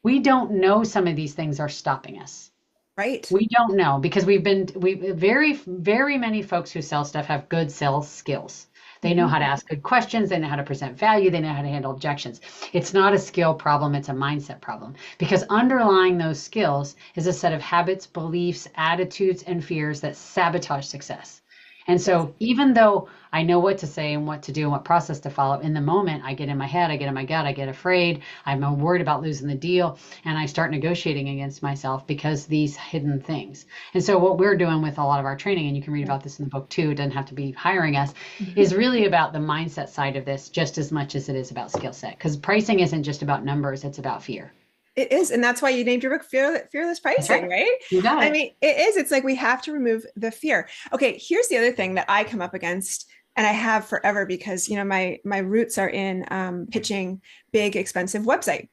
[SPEAKER 1] We don't know some of these things are stopping us.
[SPEAKER 2] Right.
[SPEAKER 1] We don't know because we very many folks who sell stuff have good sales skills. They know how to ask good questions. They know how to present value. They know how to handle objections. It's not a skill problem. It's a mindset problem because underlying those skills is a set of habits, beliefs, attitudes, and fears that sabotage success. And so even though I know what to say and what to do and what process to follow, in the moment, I get in my head, I get in my gut, I get afraid, I'm worried about losing the deal, and I start negotiating against myself because these hidden things. And so what we're doing with a lot of our training, and you can read about this in the book too, it doesn't have to be hiring us, is really about the mindset side of this just as much as it is about skill set. Because pricing isn't just about numbers, it's about fear.
[SPEAKER 2] It is. And that's why you named your book Fearless
[SPEAKER 1] That's
[SPEAKER 2] Pricing,
[SPEAKER 1] right.
[SPEAKER 2] right?
[SPEAKER 1] You got
[SPEAKER 2] I
[SPEAKER 1] it.
[SPEAKER 2] mean, it is. It's like we have to remove the fear. Okay, here's the other thing that I come up against, and I have forever because, my roots are in pitching big, expensive website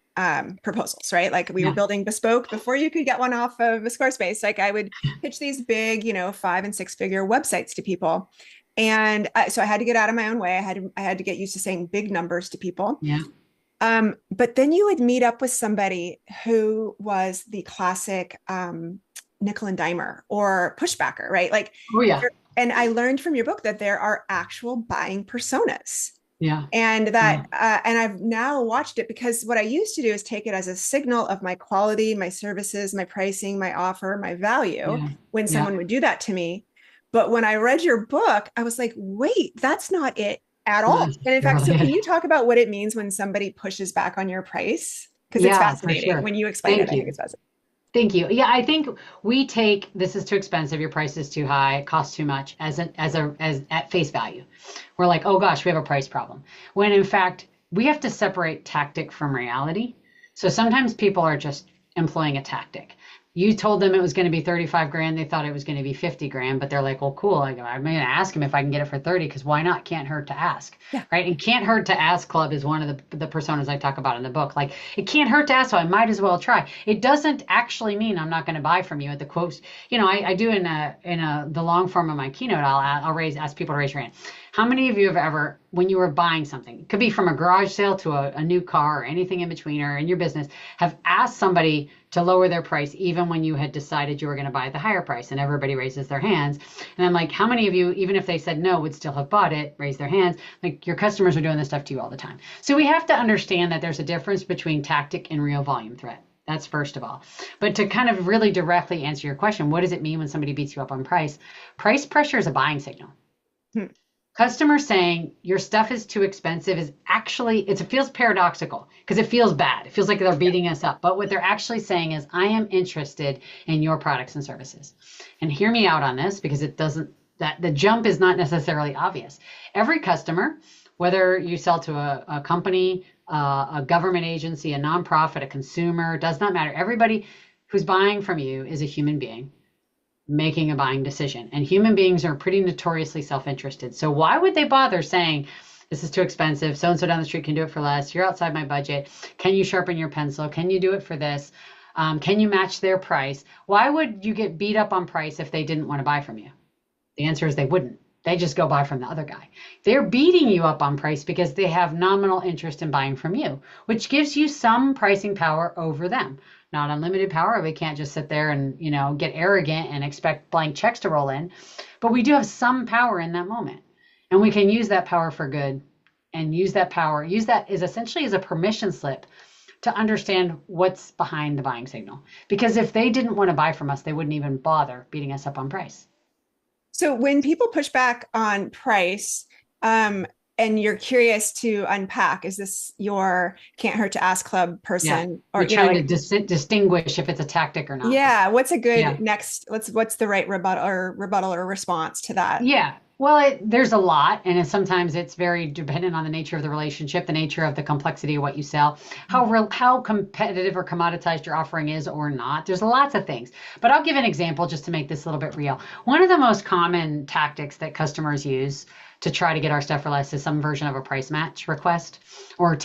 [SPEAKER 2] proposals, right? Like we were
[SPEAKER 1] Yeah.
[SPEAKER 2] building bespoke before you could get one off of a Squarespace. Like I would pitch these big, 5 and 6 figure websites to people. And so I had to get out of my own way. I had to get used to saying big numbers to people.
[SPEAKER 1] Yeah.
[SPEAKER 2] But then you would meet up with somebody who was the classic nickel and dimer or pushbacker, right? Like,
[SPEAKER 1] Oh, yeah.
[SPEAKER 2] and I learned from your book that there are actual buying personas.
[SPEAKER 1] Yeah.
[SPEAKER 2] And
[SPEAKER 1] Yeah.
[SPEAKER 2] and I've now watched it because what I used to do is take it as a signal of my quality, my services, my pricing, my offer, my value
[SPEAKER 1] Yeah.
[SPEAKER 2] when
[SPEAKER 1] Yeah.
[SPEAKER 2] someone would do that to me. But when I read your book, I was like, wait, that's not it at all.
[SPEAKER 1] That's
[SPEAKER 2] And in fact, so can
[SPEAKER 1] brilliant.
[SPEAKER 2] you talk about what it means when somebody pushes back on your price? Because it's
[SPEAKER 1] Yeah, for
[SPEAKER 2] fascinating.
[SPEAKER 1] sure.
[SPEAKER 2] When you explain it,
[SPEAKER 1] Thank
[SPEAKER 2] I think
[SPEAKER 1] you.
[SPEAKER 2] it's fascinating.
[SPEAKER 1] Thank you. Yeah, I think we take this is too expensive, your price is too high, it costs too much as at face value. We're like, oh gosh, we have a price problem. When in fact, we have to separate tactic from reality. So sometimes people are just employing a tactic. You told them it was going to be 35 grand. They thought it was going to be 50 grand, but they're like, well, cool. I'm going to ask him if I can get it for 30 because why not? Can't hurt to ask,
[SPEAKER 2] Yeah.
[SPEAKER 1] right? And can't hurt to ask club is one of the personas I talk about in the book. Like it can't hurt to ask, so I might as well try. It doesn't actually mean I'm not going to buy from you at the quotes. I do in the long form of my keynote, I'll ask people to raise your hand. How many of you have ever, when you were buying something, it could be from a garage sale to a new car or anything in between or in your business, have asked somebody to lower their price even when you had decided you were going to buy at the higher price, and everybody raises their hands. And I'm like, how many of you, even if they said no, would still have bought it, raise their hands? Like your customers are doing this stuff to you all the time. So we have to understand that there's a difference between tactic and real volume threat. That's first of all. But to kind of really directly answer your question, what does it mean when somebody beats you up on price? Price pressure is a buying signal.
[SPEAKER 2] Hmm.
[SPEAKER 1] Customers saying your stuff is too expensive is actually, it feels paradoxical because it feels bad. It feels like they're beating us up. But what they're actually saying is, I am interested in your products and services. And hear me out on this because that the jump is not necessarily obvious. Every customer, whether you sell to a company, a government agency, a nonprofit, a consumer, does not matter. Everybody who's buying from you is a human being making a buying decision. And human beings are pretty notoriously self-interested. So why would they bother saying, this is too expensive, so-and-so down the street can do it for less, you're outside my budget, can you sharpen your pencil, can you do it for this, can you match their price? Why would you get beat up on price if they didn't want to buy from you? The answer is they wouldn't. They just go buy from the other guy. They're beating you up on price because they have nominal interest in buying from you, which gives you some pricing power over them. Not unlimited power. We can't just sit there and, get arrogant and expect blank checks to roll in. But we do have some power in that moment. And we can use that power for good and use that as essentially as a permission slip to understand what's behind the buying signal. Because if they didn't want to buy from us, they wouldn't even bother beating us up on price.
[SPEAKER 2] So when people push back on price, and you're curious to unpack, is this your can't hurt to ask club
[SPEAKER 1] Yeah.
[SPEAKER 2] person, or
[SPEAKER 1] You're trying to
[SPEAKER 2] like,
[SPEAKER 1] distinguish if it's a tactic or not.
[SPEAKER 2] yeah, what's a
[SPEAKER 1] Yeah.
[SPEAKER 2] good next? What's the right rebuttal or response to that?
[SPEAKER 1] Yeah. Well, there's a lot, and sometimes it's very dependent on the nature of the relationship, the nature of the complexity of what you sell, how competitive or commoditized your offering is or not. There's lots of things, but I'll give an example just to make this a little bit real. One of the most common tactics that customers use to try to get our stuff for less is some version of a price match request, or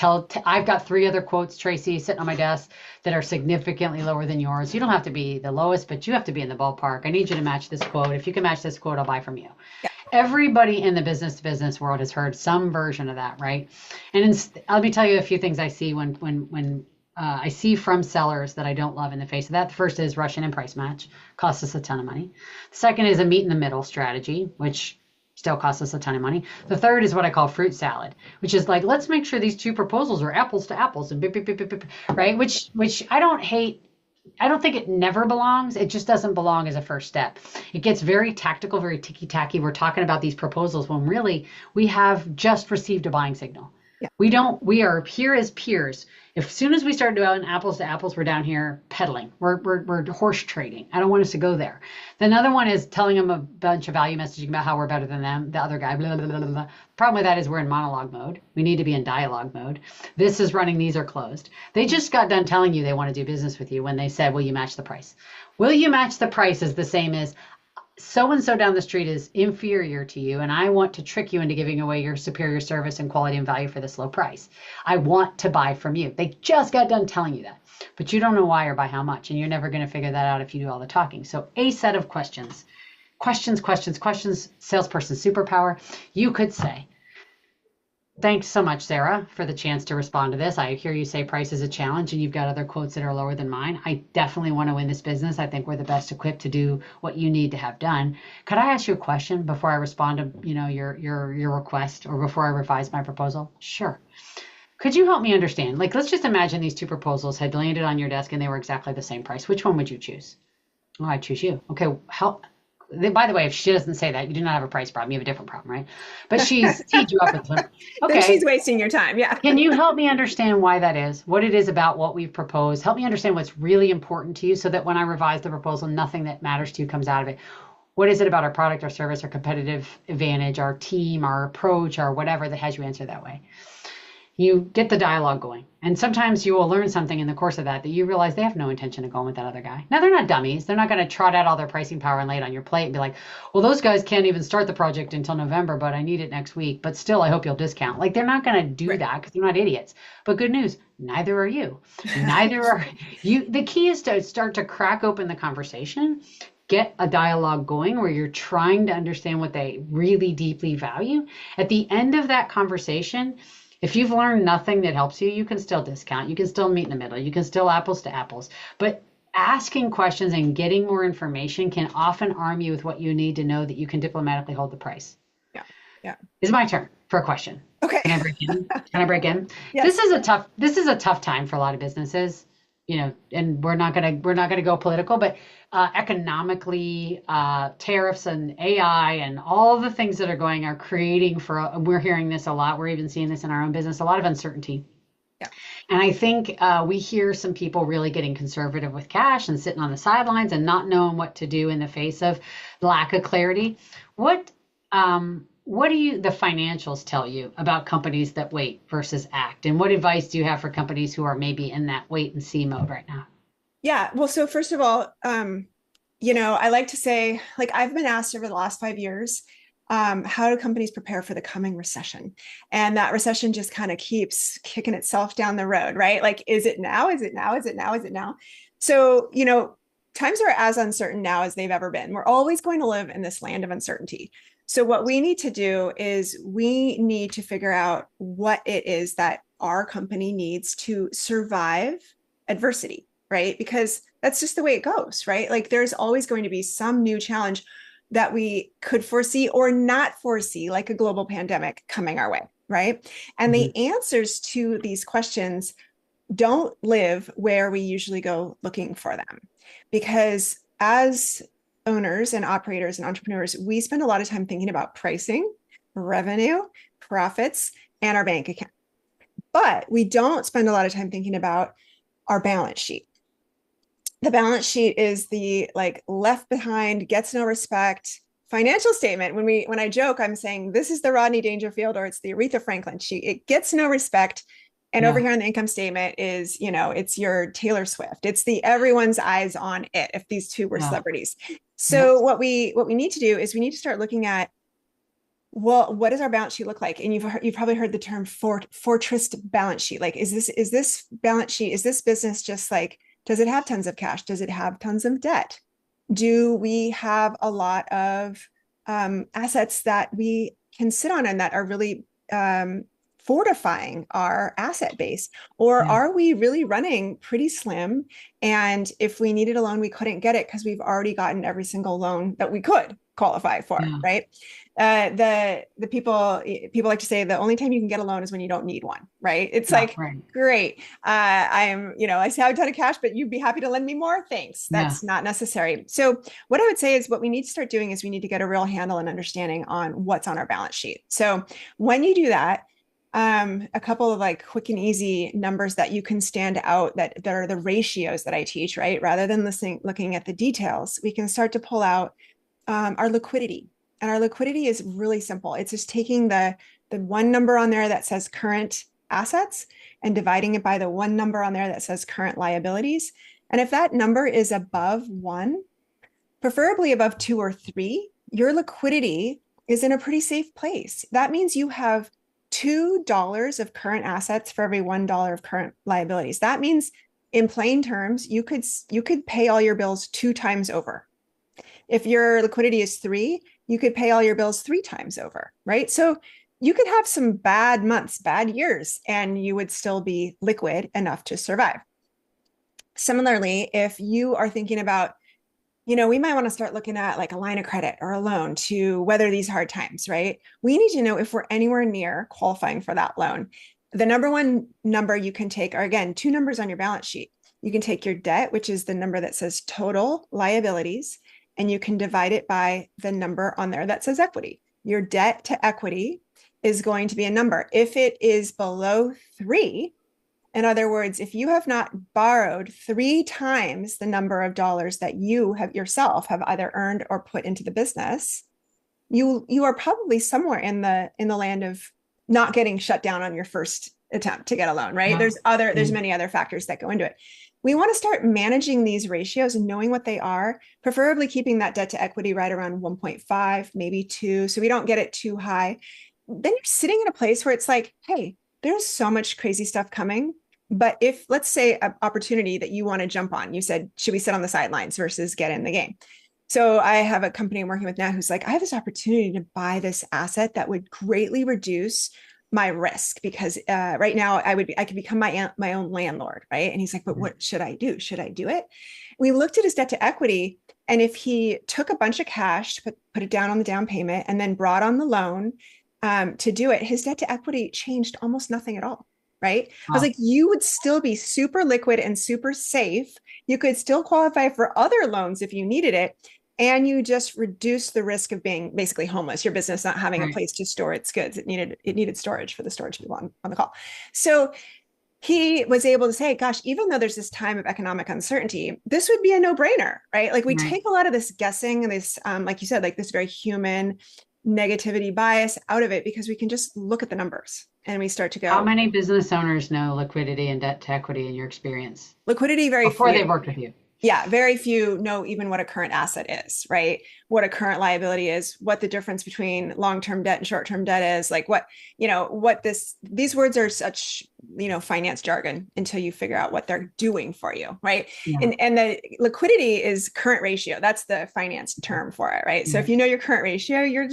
[SPEAKER 1] I've got three other quotes, Tracy, sitting on my desk that are significantly lower than yours. You don't have to be the lowest, but you have to be in the ballpark. I need you to match this quote. If you can match this quote, I'll buy from you.
[SPEAKER 2] Yeah.
[SPEAKER 1] Everybody in the business to business world has heard some version of that, right? And let me tell you a few things I see when I see from sellers that I don't love in the face of that. The first is rushing and price match, costs us a ton of money. The second is a meet in the middle strategy, which still costs us a ton of money. The third is what I call fruit salad, which is like, let's make sure these two proposals are apples to apples and beep, beep, beep, beep, beep, right? Which I don't hate. I don't think it never belongs. It just doesn't belong as a first step. It gets very tactical, very ticky-tacky. We're talking about these proposals when really we have just received a buying signal.
[SPEAKER 2] Yeah.
[SPEAKER 1] We are here as peers. As soon as we start doing apples to apples, we're down here peddling. We're horse trading. I don't want us to go there. The another one is telling them a bunch of value messaging about how we're better than them. The other guy, blah, blah, blah, blah, blah. Problem with that is we're in monologue mode. We need to be in dialogue mode. This is running. These are closed. They just got done telling you they want to do business with you when they said, will you match the price? Will you match the price is the same as so-and-so down the street is inferior to you, and I want to trick you into giving away your superior service and quality and value for this low price. I want to buy from you. They just got done telling you that, but you don't know why or by how much, and you're never going to figure that out if you do all the talking. So a set of questions, salesperson superpower. You could say, thanks so much, Sarah, for the chance to respond to this. I hear you say price is a challenge and you've got other quotes that are lower than mine. I definitely want to win this business. I think we're the best equipped to do what you need to have done. Could I ask you a question before I respond to, your request, or before I revise my proposal? Sure. Could you help me understand? Like, let's just imagine these two proposals had landed on your desk and they were exactly the same price. Which one would you choose? Oh, I'd choose you. Okay. By the way, if she doesn't say that, you do not have a price problem. You have a different problem, right? But she's teed you up with them. Okay.
[SPEAKER 2] Then she's wasting your time. Yeah.
[SPEAKER 1] Can you help me understand why that is? What it is about what we've proposed? Help me understand what's really important to you so that when I revise the proposal, nothing that matters to you comes out of it. What is it about our product, our service, our competitive advantage, our team, our approach, or whatever that has you answer that way? You get the dialogue going. And sometimes you will learn something in the course of that you realize they have no intention of going with that other guy. Now, they're not dummies. They're not going to trot out all their pricing power and lay it on your plate and be like, well, those guys can't even start the project until November, but I need it next week. But still, I hope you'll discount. Like, they're not going to do that because they're not idiots. But good news, neither are you. Neither are you. The key is to start to crack open the conversation, get a dialogue going where you're trying to understand what they really deeply value. At the end of that conversation, if you've learned nothing that helps you, you can still discount. You can still meet in the middle. You can still apples to apples. But asking questions and getting more information can often arm you with what you need to know that you can diplomatically hold the price.
[SPEAKER 2] Yeah. Yeah.
[SPEAKER 1] It's my turn for a question.
[SPEAKER 2] Okay.
[SPEAKER 1] Can I break in? Can I break in?
[SPEAKER 2] Yes.
[SPEAKER 1] This is a tough time for a lot of businesses, and we're not gonna go political, but economically, tariffs and AI and all the things that are creating we're hearing this a lot. We're even seeing this in our own business, a lot of uncertainty.
[SPEAKER 2] Yeah.
[SPEAKER 1] And I think we hear some people really getting conservative with cash and sitting on the sidelines and not knowing what to do in the face of lack of clarity. What do the financials tell you about companies that wait versus act? And what advice do you have for companies who are maybe in that wait and see mode right now?
[SPEAKER 2] Yeah. Well, so first of all, I like to say, like, I've been asked over the last 5 years, how do companies prepare for the coming recession? And that recession just kind of keeps kicking itself down the road, right? Like, is it now? Is it now? Is it now? Is it now? So, times are as uncertain now as they've ever been. We're always going to live in this land of uncertainty. So what we need to do is we need to figure out what it is that our company needs to survive adversity, right? Because that's just the way it goes, right? Like, there's always going to be some new challenge that we could foresee or not foresee, like a global pandemic coming our way, right? And the answers to these questions don't live where we usually go looking for them. Because as owners and operators and entrepreneurs, we spend a lot of time thinking about pricing, revenue, profits, and our bank account. But we don't spend a lot of time thinking about our balance sheet. The balance sheet is the like left behind, gets no respect financial statement. When I joke, I'm saying this is the Rodney Dangerfield or it's the Aretha Franklin sheet. It gets no respect. And over
[SPEAKER 1] Yeah.
[SPEAKER 2] here on the income statement is, it's your Taylor Swift. It's the everyone's eyes on it if these two were
[SPEAKER 1] Yeah.
[SPEAKER 2] celebrities.
[SPEAKER 1] Yeah.
[SPEAKER 2] So what we need to do is we need to start looking at, well, what does our balance sheet look like? And you've probably heard the term fortress balance sheet. Like, is this balance sheet, is this business just like, does it have tons of cash? Does it have tons of debt? Do we have a lot of assets that we can sit on and that are really fortifying our asset base? Or
[SPEAKER 1] Yeah.
[SPEAKER 2] are we really running pretty slim? And if we needed a loan, we couldn't get it because we've already gotten every single loan that we could qualify for,
[SPEAKER 1] Yeah.
[SPEAKER 2] right? The people like to say the only time you can get a loan is when you don't need one, right? It's
[SPEAKER 1] Yeah.
[SPEAKER 2] like,
[SPEAKER 1] Right.
[SPEAKER 2] great. I say I have a ton of cash, but you'd be happy to lend me more. Thanks.
[SPEAKER 1] Yeah.
[SPEAKER 2] That's not necessary. So what I would say is what we need to start doing is we need to get a real handle and understanding on what's on our balance sheet. So when you do that, a couple of like quick and easy numbers that you can stand out that are the ratios that I teach, right? Rather than looking at the details, we can start to pull out our liquidity. And our liquidity is really simple. It's just taking the one number on there that says current assets and dividing it by the one number on there that says current liabilities. And if that number is above one, preferably above two or three, your liquidity is in a pretty safe place. That means you have $2 of current assets for every $1 of current liabilities. That means in plain terms, you could pay all your bills 2 times over. If your liquidity is three, you could pay all your bills 3 times over, right? So you could have some bad months, bad years, and you would still be liquid enough to survive. Similarly, if you are thinking about, we might want to start looking at like a line of credit or a loan to weather these hard times, right? We need to know if we're anywhere near qualifying for that loan. The number one number you can take are, again, two numbers on your balance sheet. You can take your debt, which is the number that says total liabilities, and you can divide it by the number on there that says equity. Your debt to equity is going to be a number. If it is below 3, in other words, if you have not borrowed 3 times the number of dollars that you have yourself have either earned or put into the business, you are probably somewhere in the land of not getting shut down on your first attempt to get a loan, right?
[SPEAKER 1] Yeah.
[SPEAKER 2] There's many other factors that go into it. We want to start managing these ratios and knowing what they are, preferably keeping that debt to equity right around 1.5, maybe 2, so we don't get it too high. Then you're sitting in a place where it's like, hey, there's so much crazy stuff coming. But if, let's say, an opportunity that you want to jump on, you said, should we sit on the sidelines versus get in the game? So I have a company I'm working with now who's like, I have this opportunity to buy this asset that would greatly reduce my risk because right now I could become my own landlord, right? And he's like, but what should I do? Should I do it? We looked at his debt to equity, and if he took a bunch of cash to put it down on the down payment and then brought on the loan to do it, his debt to equity changed almost nothing at all. Right? I was
[SPEAKER 1] Wow.
[SPEAKER 2] like, you would still be super liquid and super safe. You could still qualify for other loans if you needed it. And you just reduce the risk of being basically homeless, your business not having a
[SPEAKER 1] Right.
[SPEAKER 2] place to store its goods. It needed storage for the storage people on the call. So he was able to say, gosh, even though there's this time of economic uncertainty, this would be a no-brainer, right? Like we
[SPEAKER 1] Right.
[SPEAKER 2] take a lot of this guessing and this, like you said, like this very human negativity bias out of it because we can just look at the numbers and we start to
[SPEAKER 1] How
[SPEAKER 2] go,
[SPEAKER 1] many business owners know liquidity and debt to equity in your experience
[SPEAKER 2] liquidity, very
[SPEAKER 1] before they've
[SPEAKER 2] few.
[SPEAKER 1] worked with you?
[SPEAKER 2] Yeah, very few know even what a current asset is, right? What a current liability is, what the difference between long-term debt and short-term debt is, like these words are such, finance jargon until you figure out what they're doing for you, right?
[SPEAKER 1] Yeah.
[SPEAKER 2] And the liquidity is current ratio. That's the finance term for it, right? So if you know your current ratio, you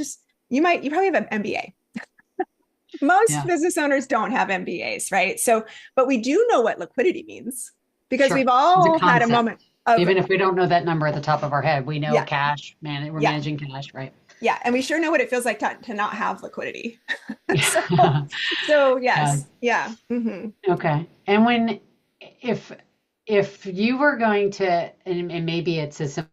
[SPEAKER 2] probably have an MBA. Most
[SPEAKER 1] Yeah.
[SPEAKER 2] business owners don't have MBAs, right? So, but we do know what liquidity means because
[SPEAKER 1] Sure.
[SPEAKER 2] we've
[SPEAKER 1] It's a
[SPEAKER 2] all had a
[SPEAKER 1] concept.
[SPEAKER 2] moment of,
[SPEAKER 1] Even if we don't know that number at the top of our head, we know
[SPEAKER 2] yeah,
[SPEAKER 1] cash, we're
[SPEAKER 2] yeah,
[SPEAKER 1] managing cash, right?
[SPEAKER 2] yeah. And we sure know what it feels like to not have liquidity. so,
[SPEAKER 1] Yeah.
[SPEAKER 2] so
[SPEAKER 1] Yeah.
[SPEAKER 2] yes, yeah. Mm-hmm.
[SPEAKER 1] Okay. And when if if you were going to, and maybe it's as simple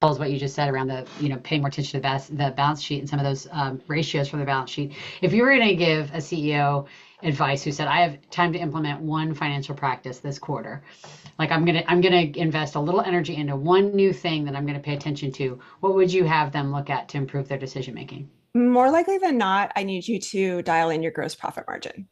[SPEAKER 1] as what you just said around the, paying more attention to the balance sheet and some of those ratios from the balance sheet. If you were going to give a CEO advice who said, I have time to implement one financial practice this quarter, like I'm gonna invest a little energy into one new thing that I'm gonna pay attention to, what would you have them look at to improve their decision making?
[SPEAKER 2] More likely than not, I need you to dial in your gross profit margin.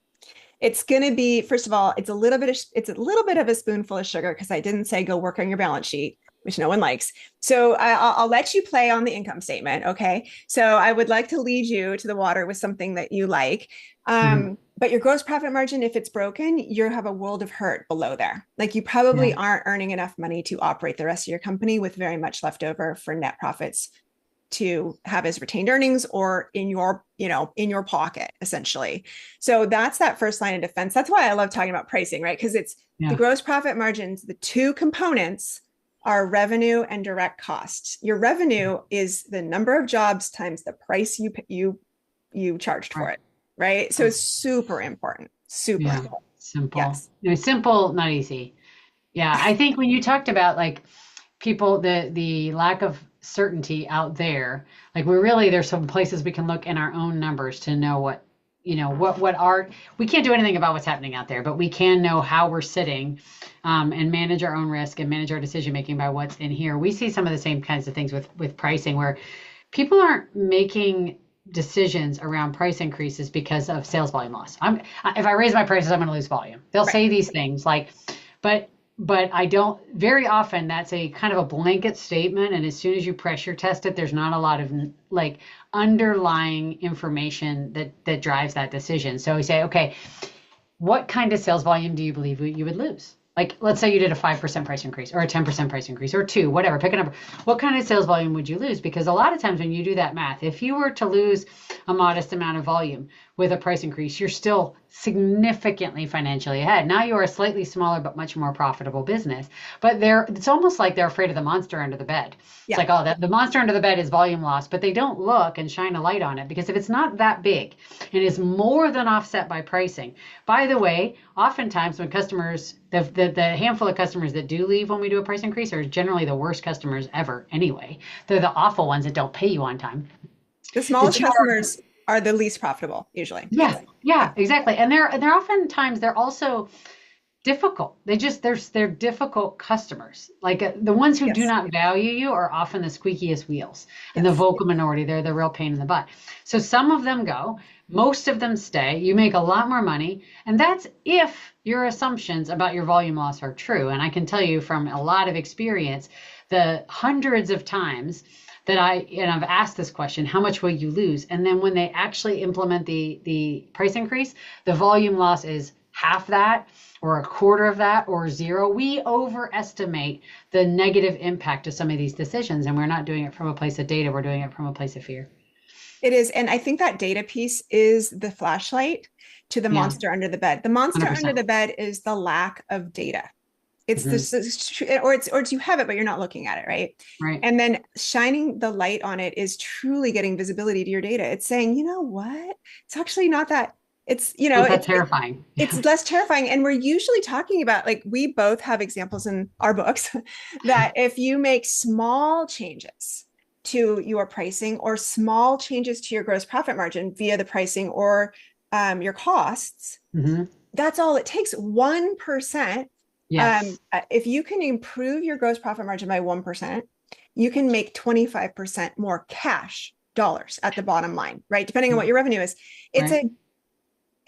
[SPEAKER 2] It's going to be, first of all, it's a little bit of a spoonful of sugar because I didn't say go work on your balance sheet, which no one likes. So I'll let you play on the income statement. Okay. So I would like to lead you to the water with something that you like.
[SPEAKER 1] Mm-hmm.
[SPEAKER 2] But your gross profit margin, if it's broken, you have a world of hurt below there. Like you
[SPEAKER 1] Yeah.
[SPEAKER 2] probably aren't earning enough money to operate the rest of your company with very much left over for net profits to have as retained earnings or in your, in your pocket, essentially. So that's that first line of defense. That's why I love talking about pricing, right? Because it's the
[SPEAKER 1] Yeah.
[SPEAKER 2] gross profit margins, the two components are revenue and direct costs. Your revenue is the number of jobs times the price you charged for
[SPEAKER 1] Right.
[SPEAKER 2] it, right? So it's super important. Super
[SPEAKER 1] Yeah.
[SPEAKER 2] important.
[SPEAKER 1] Simple.
[SPEAKER 2] Yes.
[SPEAKER 1] Simple, not easy. Yeah. I think when you talked about like people, the lack of certainty out there, like there's some places we can look in our own numbers to know we can't do anything about what's happening out there, but we can know how we're sitting, and manage our own risk and manage our decision making by what's in here. We see some of the same kinds of things with pricing where people aren't making decisions around price increases because of sales volume loss. If I raise my prices, I'm going to lose volume. They'll
[SPEAKER 2] Right.
[SPEAKER 1] say these things like, but I don't, very often that's a kind of a blanket statement. And as soon as you pressure test it, there's not a lot of like underlying information that drives that decision. So we say, okay, what kind of sales volume do you believe you would lose? Like, let's say you did a 5% price increase or a 10% price increase or two, whatever, pick a number. What kind of sales volume would you lose? Because a lot of times when you do that math, if you were to lose a modest amount of volume with a price increase, you're still significantly financially ahead. Now you are a slightly smaller but much more profitable business. But it's almost like they're afraid of the monster under the bed. It's
[SPEAKER 2] Yeah.
[SPEAKER 1] like, oh, the monster under the bed is volume loss, but they don't look and shine a light on it because if it's not that big and is more than offset by pricing. By the way, oftentimes when customers, the handful of customers that do leave when we do a price increase are generally the worst customers ever anyway. They're the awful ones that don't pay you on time.
[SPEAKER 2] The
[SPEAKER 1] The
[SPEAKER 2] smallest
[SPEAKER 1] two
[SPEAKER 2] customers are the least profitable, usually.
[SPEAKER 1] Yeah,
[SPEAKER 2] Yes.
[SPEAKER 1] yeah, exactly. And they're oftentimes they're also difficult. They're difficult customers. Like the ones who do
[SPEAKER 2] Yes.
[SPEAKER 1] not value you are often the squeakiest wheels, and the
[SPEAKER 2] Yes.
[SPEAKER 1] vocal minority, they're the real pain in the butt. So some of them go, most of them stay. You make a lot more money, and that's if your assumptions about your volume loss are true. And I can tell you from a lot of experience, the hundreds of times that I've asked this question, how much will you lose? And then when they actually implement the price increase, the volume loss is half that or a quarter of that or zero. We overestimate the negative impact of some of these decisions, and we're not doing it from a place of data. We're doing it from a place of fear.
[SPEAKER 2] It is. And I think that data piece is the flashlight to the
[SPEAKER 1] Yeah,
[SPEAKER 2] monster under the bed. The monster under
[SPEAKER 1] 100%.
[SPEAKER 2] the bed is the lack of data. It's
[SPEAKER 1] Hmm.
[SPEAKER 2] this, or it's you have it, but you're not looking at it, right?
[SPEAKER 1] Right.
[SPEAKER 2] And then shining the light on it is truly getting visibility to your data. It's saying, you know what? It's actually not that. It's,
[SPEAKER 1] Not that terrifying.
[SPEAKER 2] it's
[SPEAKER 1] Yeah.
[SPEAKER 2] less terrifying. And we're usually talking about, like, we both have examples in our books that if you make small changes to your pricing or small changes to your gross profit margin via the pricing or your costs,
[SPEAKER 1] Hmm.
[SPEAKER 2] that's all it takes. 1%.
[SPEAKER 1] Yes.
[SPEAKER 2] If you can improve your gross profit margin by 1%, you can make 25% more cash dollars at the bottom line, right? Depending on what your revenue is. It's
[SPEAKER 1] Right.
[SPEAKER 2] a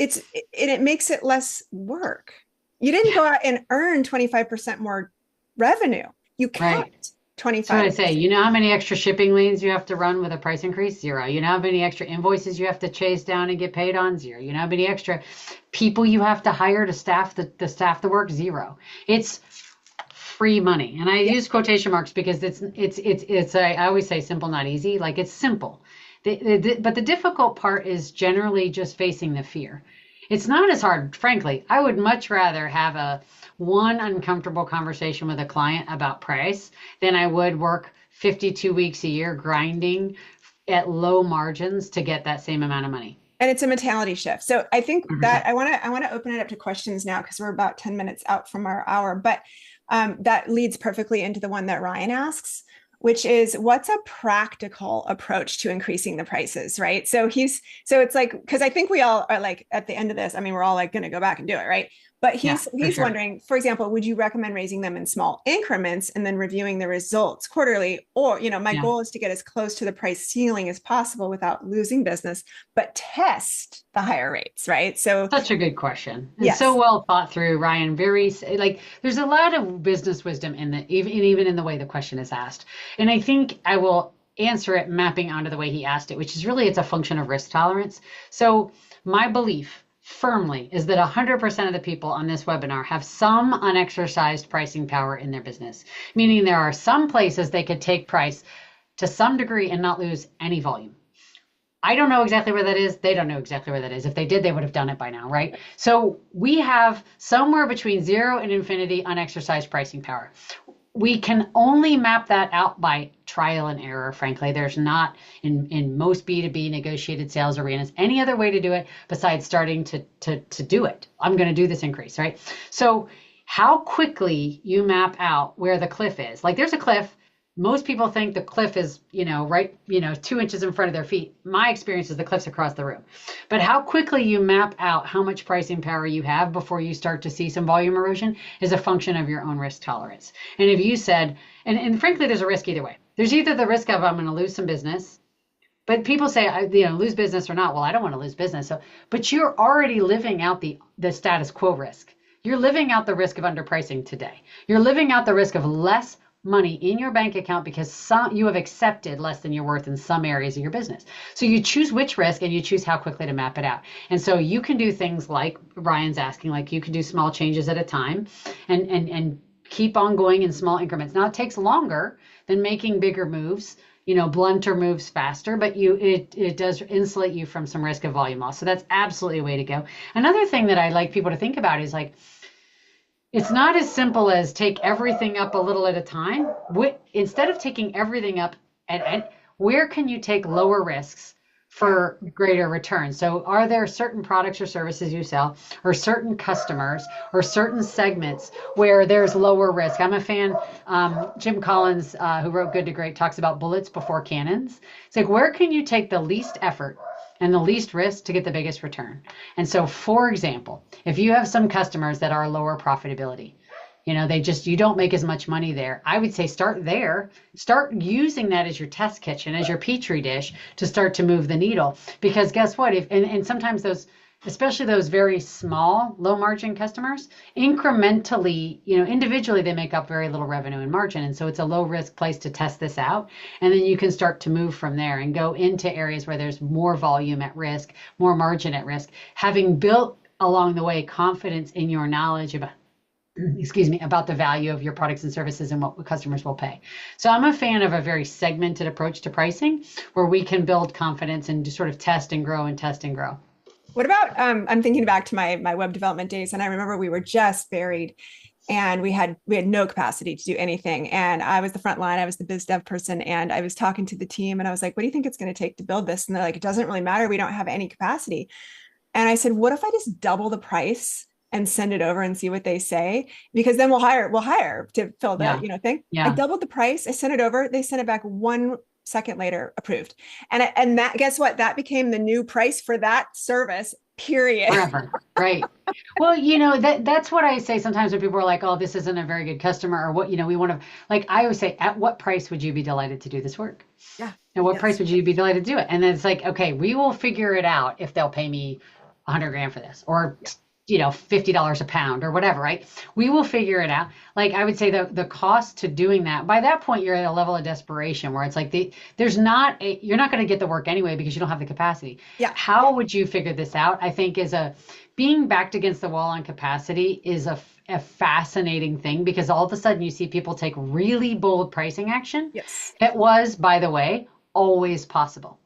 [SPEAKER 2] it makes it less work. You didn't go out and earn 25% more revenue. You
[SPEAKER 1] Right.
[SPEAKER 2] kept
[SPEAKER 1] So what I
[SPEAKER 2] 25.
[SPEAKER 1] say, you know how many extra shipping lanes you have to run with a price increase? Zero. You know how many extra invoices you have to chase down and get paid on? Zero. You know how many extra people you have to hire to staff the work? Zero. It's free money. And I
[SPEAKER 2] Yeah.
[SPEAKER 1] use quotation marks because I always say simple, not easy. Like it's simple. But the difficult part is generally just facing the fear. It's not as hard, frankly. I would much rather have one uncomfortable conversation with a client about price than I would work 52 weeks a year grinding at low margins to get that same amount of money.
[SPEAKER 2] And it's a mentality shift. So I think that
[SPEAKER 1] 100%.
[SPEAKER 2] I want to open it up to questions now because we're about 10 minutes out from our hour. But that leads perfectly into the one that Ryan asks, which is what's a practical approach to increasing the prices, right? So it's like, because I think we all are like at the end of this, I mean, we're all like going to go back and do it, right? But
[SPEAKER 1] Yeah, for
[SPEAKER 2] he's
[SPEAKER 1] sure.
[SPEAKER 2] wondering, for example, would you recommend raising them in small increments and then reviewing the results quarterly? Or, my
[SPEAKER 1] Yeah.
[SPEAKER 2] goal is to get as close to the price ceiling as possible without losing business, but test the higher rates, right? So
[SPEAKER 1] Such a good question and so
[SPEAKER 2] yes.
[SPEAKER 1] well thought through, Ryan. Very like there's a lot of business wisdom in the even in the way the question is asked. And I think I will answer it mapping onto the way he asked it, which is really it's a function of risk tolerance. So my belief firmly is that 100% of the people on this webinar have some unexercised pricing power in their business, meaning there are some places they could take price to some degree and not lose any volume. I don't know exactly where that is. They don't know exactly where that is. If they did, they would have done it by now, right? So we have somewhere between zero and infinity unexercised pricing power. We can only map that out by trial and error, frankly. There's not in most B2B negotiated sales arenas any other way to do it besides starting to do it. I'm going to do this increase, right? So how quickly you map out where the cliff is. Like there's a cliff. Most people think the cliff is, right, 2 inches in front of their feet. My experience is the cliff's across the room. But how quickly you map out how much pricing power you have before you start to see some volume erosion is a function of your own risk tolerance. And if you said, and frankly, there's a risk either way. There's either the risk of I'm going to lose some business, but people say, lose business or not. Well, I don't want to lose business. So, but you're already living out the status quo risk. You're living out the risk of underpricing today. You're living out the risk of less money in your bank account because you have accepted less than you're worth in some areas of your business. So you choose which risk and you choose how quickly to map it out. And so you can do things like Ryan's asking, like you can do small changes at a time and keep on going in small increments. Now it takes longer than making bigger moves, blunter moves faster, but it does insulate you from some risk of volume loss. So that's absolutely a way to go. Another thing that I like people to think about is like, it's not as simple as take everything up a little at a time. Instead of taking everything up, where can you take lower risks
[SPEAKER 2] Yeah.
[SPEAKER 1] for greater returns? So are there certain products or services you sell or certain customers or certain segments where there's lower risk? I'm a fan. Jim Collins, who wrote Good to Great, talks about bullets before cannons. It's like, where can you take the least effort and the least risk to get the biggest return? And so, for example, if you have some customers that are lower profitability, you don't make as much money there. I would say start there, start using that as your test kitchen, as your petri dish to start to move the needle. Because guess what? And sometimes especially those very small, low margin customers, incrementally, individually, they make up very little revenue and margin. And so it's a low risk place to test this out. And then you can start to move from there and go into areas where there's more volume at risk, more margin at risk, having built along the way confidence in your knowledge about the value of your products and services and what customers will pay. So I'm a fan of a very segmented approach to pricing where we can build confidence and just sort of test and grow and test and grow.
[SPEAKER 2] What about I'm thinking back to my web development days, and I remember we were just buried and we had no capacity to do anything. And I was the front line, I was the biz dev person, and I was talking to the team and I was like, what do you think it's going to take to build this? And they're like, it doesn't really matter. We don't have any capacity. And I said, what if I just double the price and send it over and see what they say? Because then we'll hire to fill the,
[SPEAKER 1] Yeah.
[SPEAKER 2] thing. I
[SPEAKER 1] Yeah.
[SPEAKER 2] doubled the price. I sent it over. They sent it back 1 second later, approved. And that, guess what? That became the new price for that service, period.
[SPEAKER 1] Forever. Right. Well, that's what I say sometimes when people are like, oh, this isn't a very good customer or what, we want to, like, I always say, at what price would you be delighted to do this work?
[SPEAKER 2] Yeah.
[SPEAKER 1] And what
[SPEAKER 2] Yes.
[SPEAKER 1] price would you be delighted to do it? And then it's like, okay, we will figure it out if they'll pay me 100 grand for this or, $50 a pound or whatever, right? We will figure it out. Like I would say the cost to doing that, by that point, you're at a level of desperation where it's like you're not going to get the work anyway because you don't have the capacity.
[SPEAKER 2] Yeah.
[SPEAKER 1] How would you figure this out? I think being backed against the wall on capacity is a fascinating thing because all of a sudden you see people take really bold pricing action.
[SPEAKER 2] Yes.
[SPEAKER 1] It was, by the way, always possible.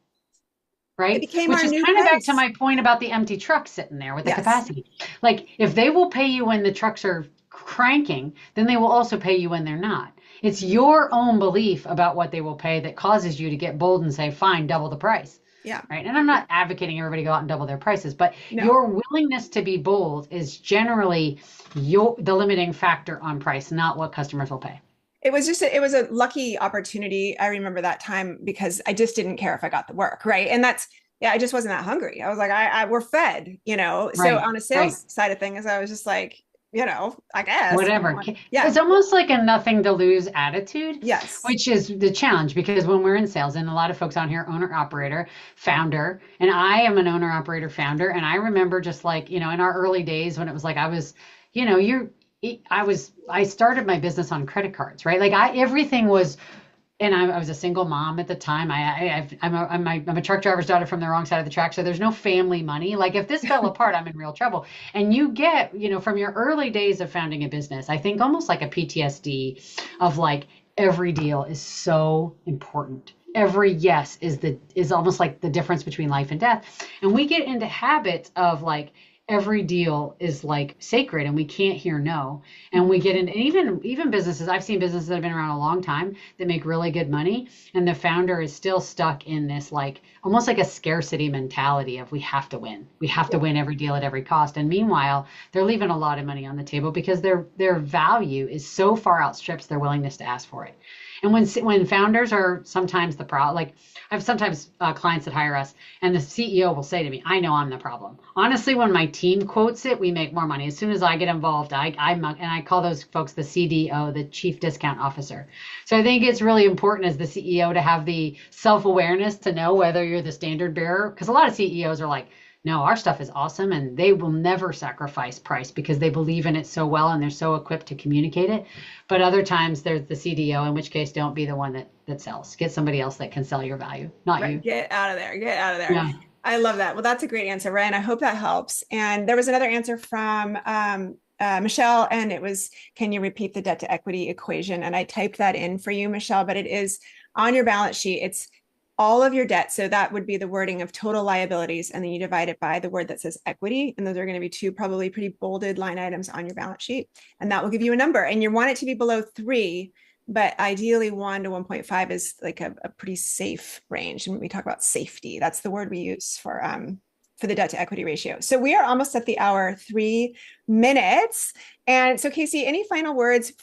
[SPEAKER 2] It
[SPEAKER 1] Right?
[SPEAKER 2] became
[SPEAKER 1] Which
[SPEAKER 2] our
[SPEAKER 1] is
[SPEAKER 2] new
[SPEAKER 1] kind of back to
[SPEAKER 2] price.
[SPEAKER 1] my point about the empty truck sitting there with the
[SPEAKER 2] Yes.
[SPEAKER 1] capacity. Like if they will pay you when the trucks are cranking, then they will also pay you when they're not. It's your own belief about what they will pay that causes you to get bold and say, fine, double the price.
[SPEAKER 2] Yeah.
[SPEAKER 1] right? And I'm not advocating everybody go out and double their prices, but
[SPEAKER 2] No.
[SPEAKER 1] your willingness to be bold is generally the limiting factor on price, not what customers will pay.
[SPEAKER 2] It was a lucky opportunity. I remember that time because I just didn't care if I got the work, right? And that's yeah, I just wasn't that hungry. I was like, we're fed, you know. So
[SPEAKER 1] Right,
[SPEAKER 2] on a
[SPEAKER 1] right.
[SPEAKER 2] sales side of things, I was just like, you know, I guess.
[SPEAKER 1] Whatever.
[SPEAKER 2] Yeah.
[SPEAKER 1] It's almost like a nothing to lose attitude,
[SPEAKER 2] Yes.
[SPEAKER 1] which is the challenge because when we're in sales, and a lot of folks on here, owner, operator, founder, and I am an owner, operator, founder. And I remember just like, in our early days when it was like I was, you know, you're, I started my business on credit cards, right? Like everything was, and I was a single mom at the time. I'm a truck driver's daughter from the wrong side of the track, so there's no family money. Like if this fell apart, I'm in real trouble. And you get, from your early days of founding a business, I think almost like a PTSD of like every deal is so important. Every yes is almost like the difference between life and death. And we get into habits of like every deal is like sacred and we can't hear no, and we get in, and even businesses, I've seen businesses that have been around a long time that make really good money, and the founder is still stuck in this like almost like a scarcity mentality of we have to win every deal at every cost, and meanwhile they're leaving a lot of money on the table because their value is so far outstrips their willingness to ask for it. And when founders are sometimes the problem, like I have sometimes clients that hire us, and the CEO will say to me, "I know I'm the problem." Honestly, when my team quotes it, we make more money. As soon as I get involved, and I call those folks the CDO, the Chief Discount Officer. So I think it's really important as the CEO to have the self-awareness to know whether you're the standard bearer, because a lot of CEOs are like, no, our stuff is awesome, and they will never sacrifice price because they believe in it so well and they're so equipped to communicate it. But other times there's the CDO, in which case don't be the one that sells. Get somebody else that can sell your value, not
[SPEAKER 2] Right.
[SPEAKER 1] you.
[SPEAKER 2] Get out of there. Get out of there.
[SPEAKER 1] Yeah,
[SPEAKER 2] I love that. Well, that's a great answer, Ryan. I hope that helps. And there was another answer from Michelle, and it was, can you repeat the debt to equity equation? And I typed that in for you, Michelle, but it is on your balance sheet. It's all of your debt. So that would be the wording of total liabilities. And then you divide it by the word that says equity. And those are going to be two probably pretty bolded line items on your balance sheet. And that will give you a number. And you want it to be below 3, but ideally 1 to 1.5 is like a pretty safe range. And when we talk about safety, that's the word we use for the debt to equity ratio. So we are almost at the hour, 3 minutes. And so, Casey, any final words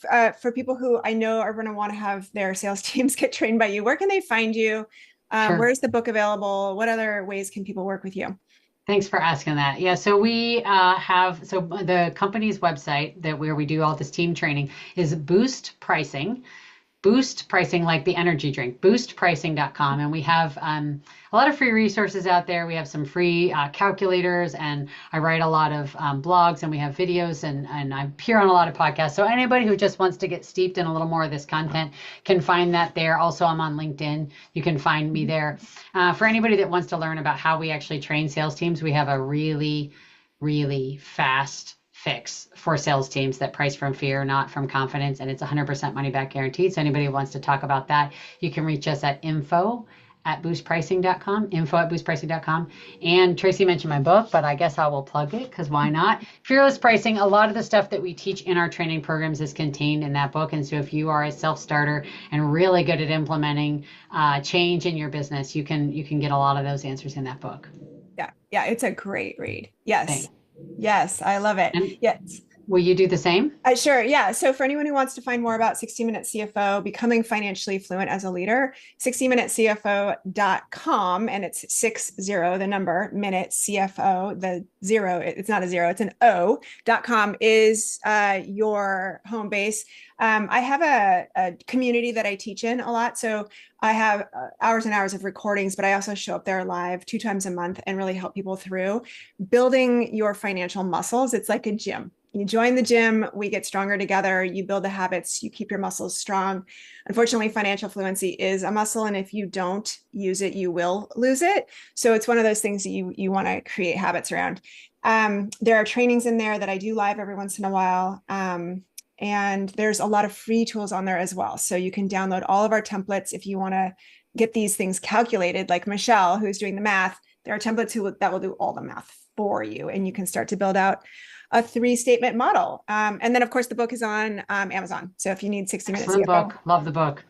[SPEAKER 2] for people who I know are going to want to have their sales teams get trained by you? Where can they find you?
[SPEAKER 1] sure.
[SPEAKER 2] Where's the book available? What other ways can people work with you?
[SPEAKER 1] Thanks for asking that. Yeah, so we have the company's website that where we do all this team training is Boost Pricing, like the energy drink, boostpricing.com. And we have a lot of free resources out there. We have some free calculators, and I write a lot of blogs, and we have videos, and I appear on a lot of podcasts. So anybody who just wants to get steeped in a little more of this content can find that there. Also, I'm on LinkedIn. You can find me there. For anybody that wants to learn about how we actually train sales teams, we have a really, really fast fix for sales teams that price from fear, not from confidence. And it's 100% money back guaranteed. So anybody who wants to talk about that, you can reach us at info@boostpricing.com. And Tracy mentioned my book, but I guess I will plug it because why not? Fearless Pricing. A lot of the stuff that we teach in our training programs is contained in that book. And so if you are a self-starter and really good at implementing change in your business, you can get a lot of those answers in that book.
[SPEAKER 2] Yeah, yeah, it's a great read. Yes,
[SPEAKER 1] Thanks.
[SPEAKER 2] yes, I love it.
[SPEAKER 1] And
[SPEAKER 2] Yes.
[SPEAKER 1] will you do the same?
[SPEAKER 2] Sure. Yeah. So for anyone who wants to find more about 60 Minute CFO, becoming financially fluent as a leader, 60minutecfo.com, and it's 60, the number, minute CFO, the zero, it's not a zero, it's an O.com is your home base. I have a community that I teach in a lot. So I have hours and hours of recordings, but I also show up there live 2 times a month and really help people through building your financial muscles. It's like a gym. You join the gym, we get stronger together, you build the habits, you keep your muscles strong. Unfortunately, financial fluency is a muscle, and if you don't use it, you will lose it. So it's one of those things that you want to create habits around. There are trainings in there that I do live every once in a while. And there's a lot of free tools on there as well. So you can download all of our templates if you want to get these things calculated, like Michelle, who's doing the math. There are templates that will do all the math for you, and you can start to build out a 3-statement model. And then, of course, the book is on Amazon. So if you need 60 minutes
[SPEAKER 1] Excellent
[SPEAKER 2] CFO.
[SPEAKER 1] book. Love the book.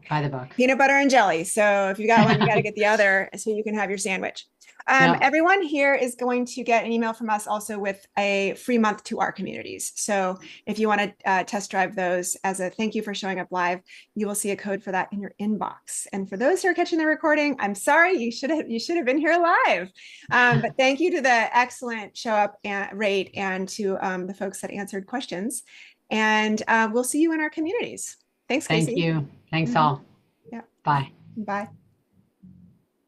[SPEAKER 1] Buy the book.
[SPEAKER 2] Peanut butter and jelly. So if you got one, you got to get the other so you can have your sandwich.
[SPEAKER 1] Yeah.
[SPEAKER 2] Everyone here is going to get an email from us also with a free month to our communities. So if you want to test drive those as a thank you for showing up live, you will see a code for that in your inbox. And for those who are catching the recording, I'm sorry, you should have been here live. But thank you to the excellent show up rate and to the folks that answered questions. And we'll see you in our communities. Thanks,
[SPEAKER 1] Thank
[SPEAKER 2] Casey.
[SPEAKER 1] you. Thanks
[SPEAKER 2] Mhm.
[SPEAKER 1] all.
[SPEAKER 2] Yeah.
[SPEAKER 1] Bye.
[SPEAKER 2] Bye.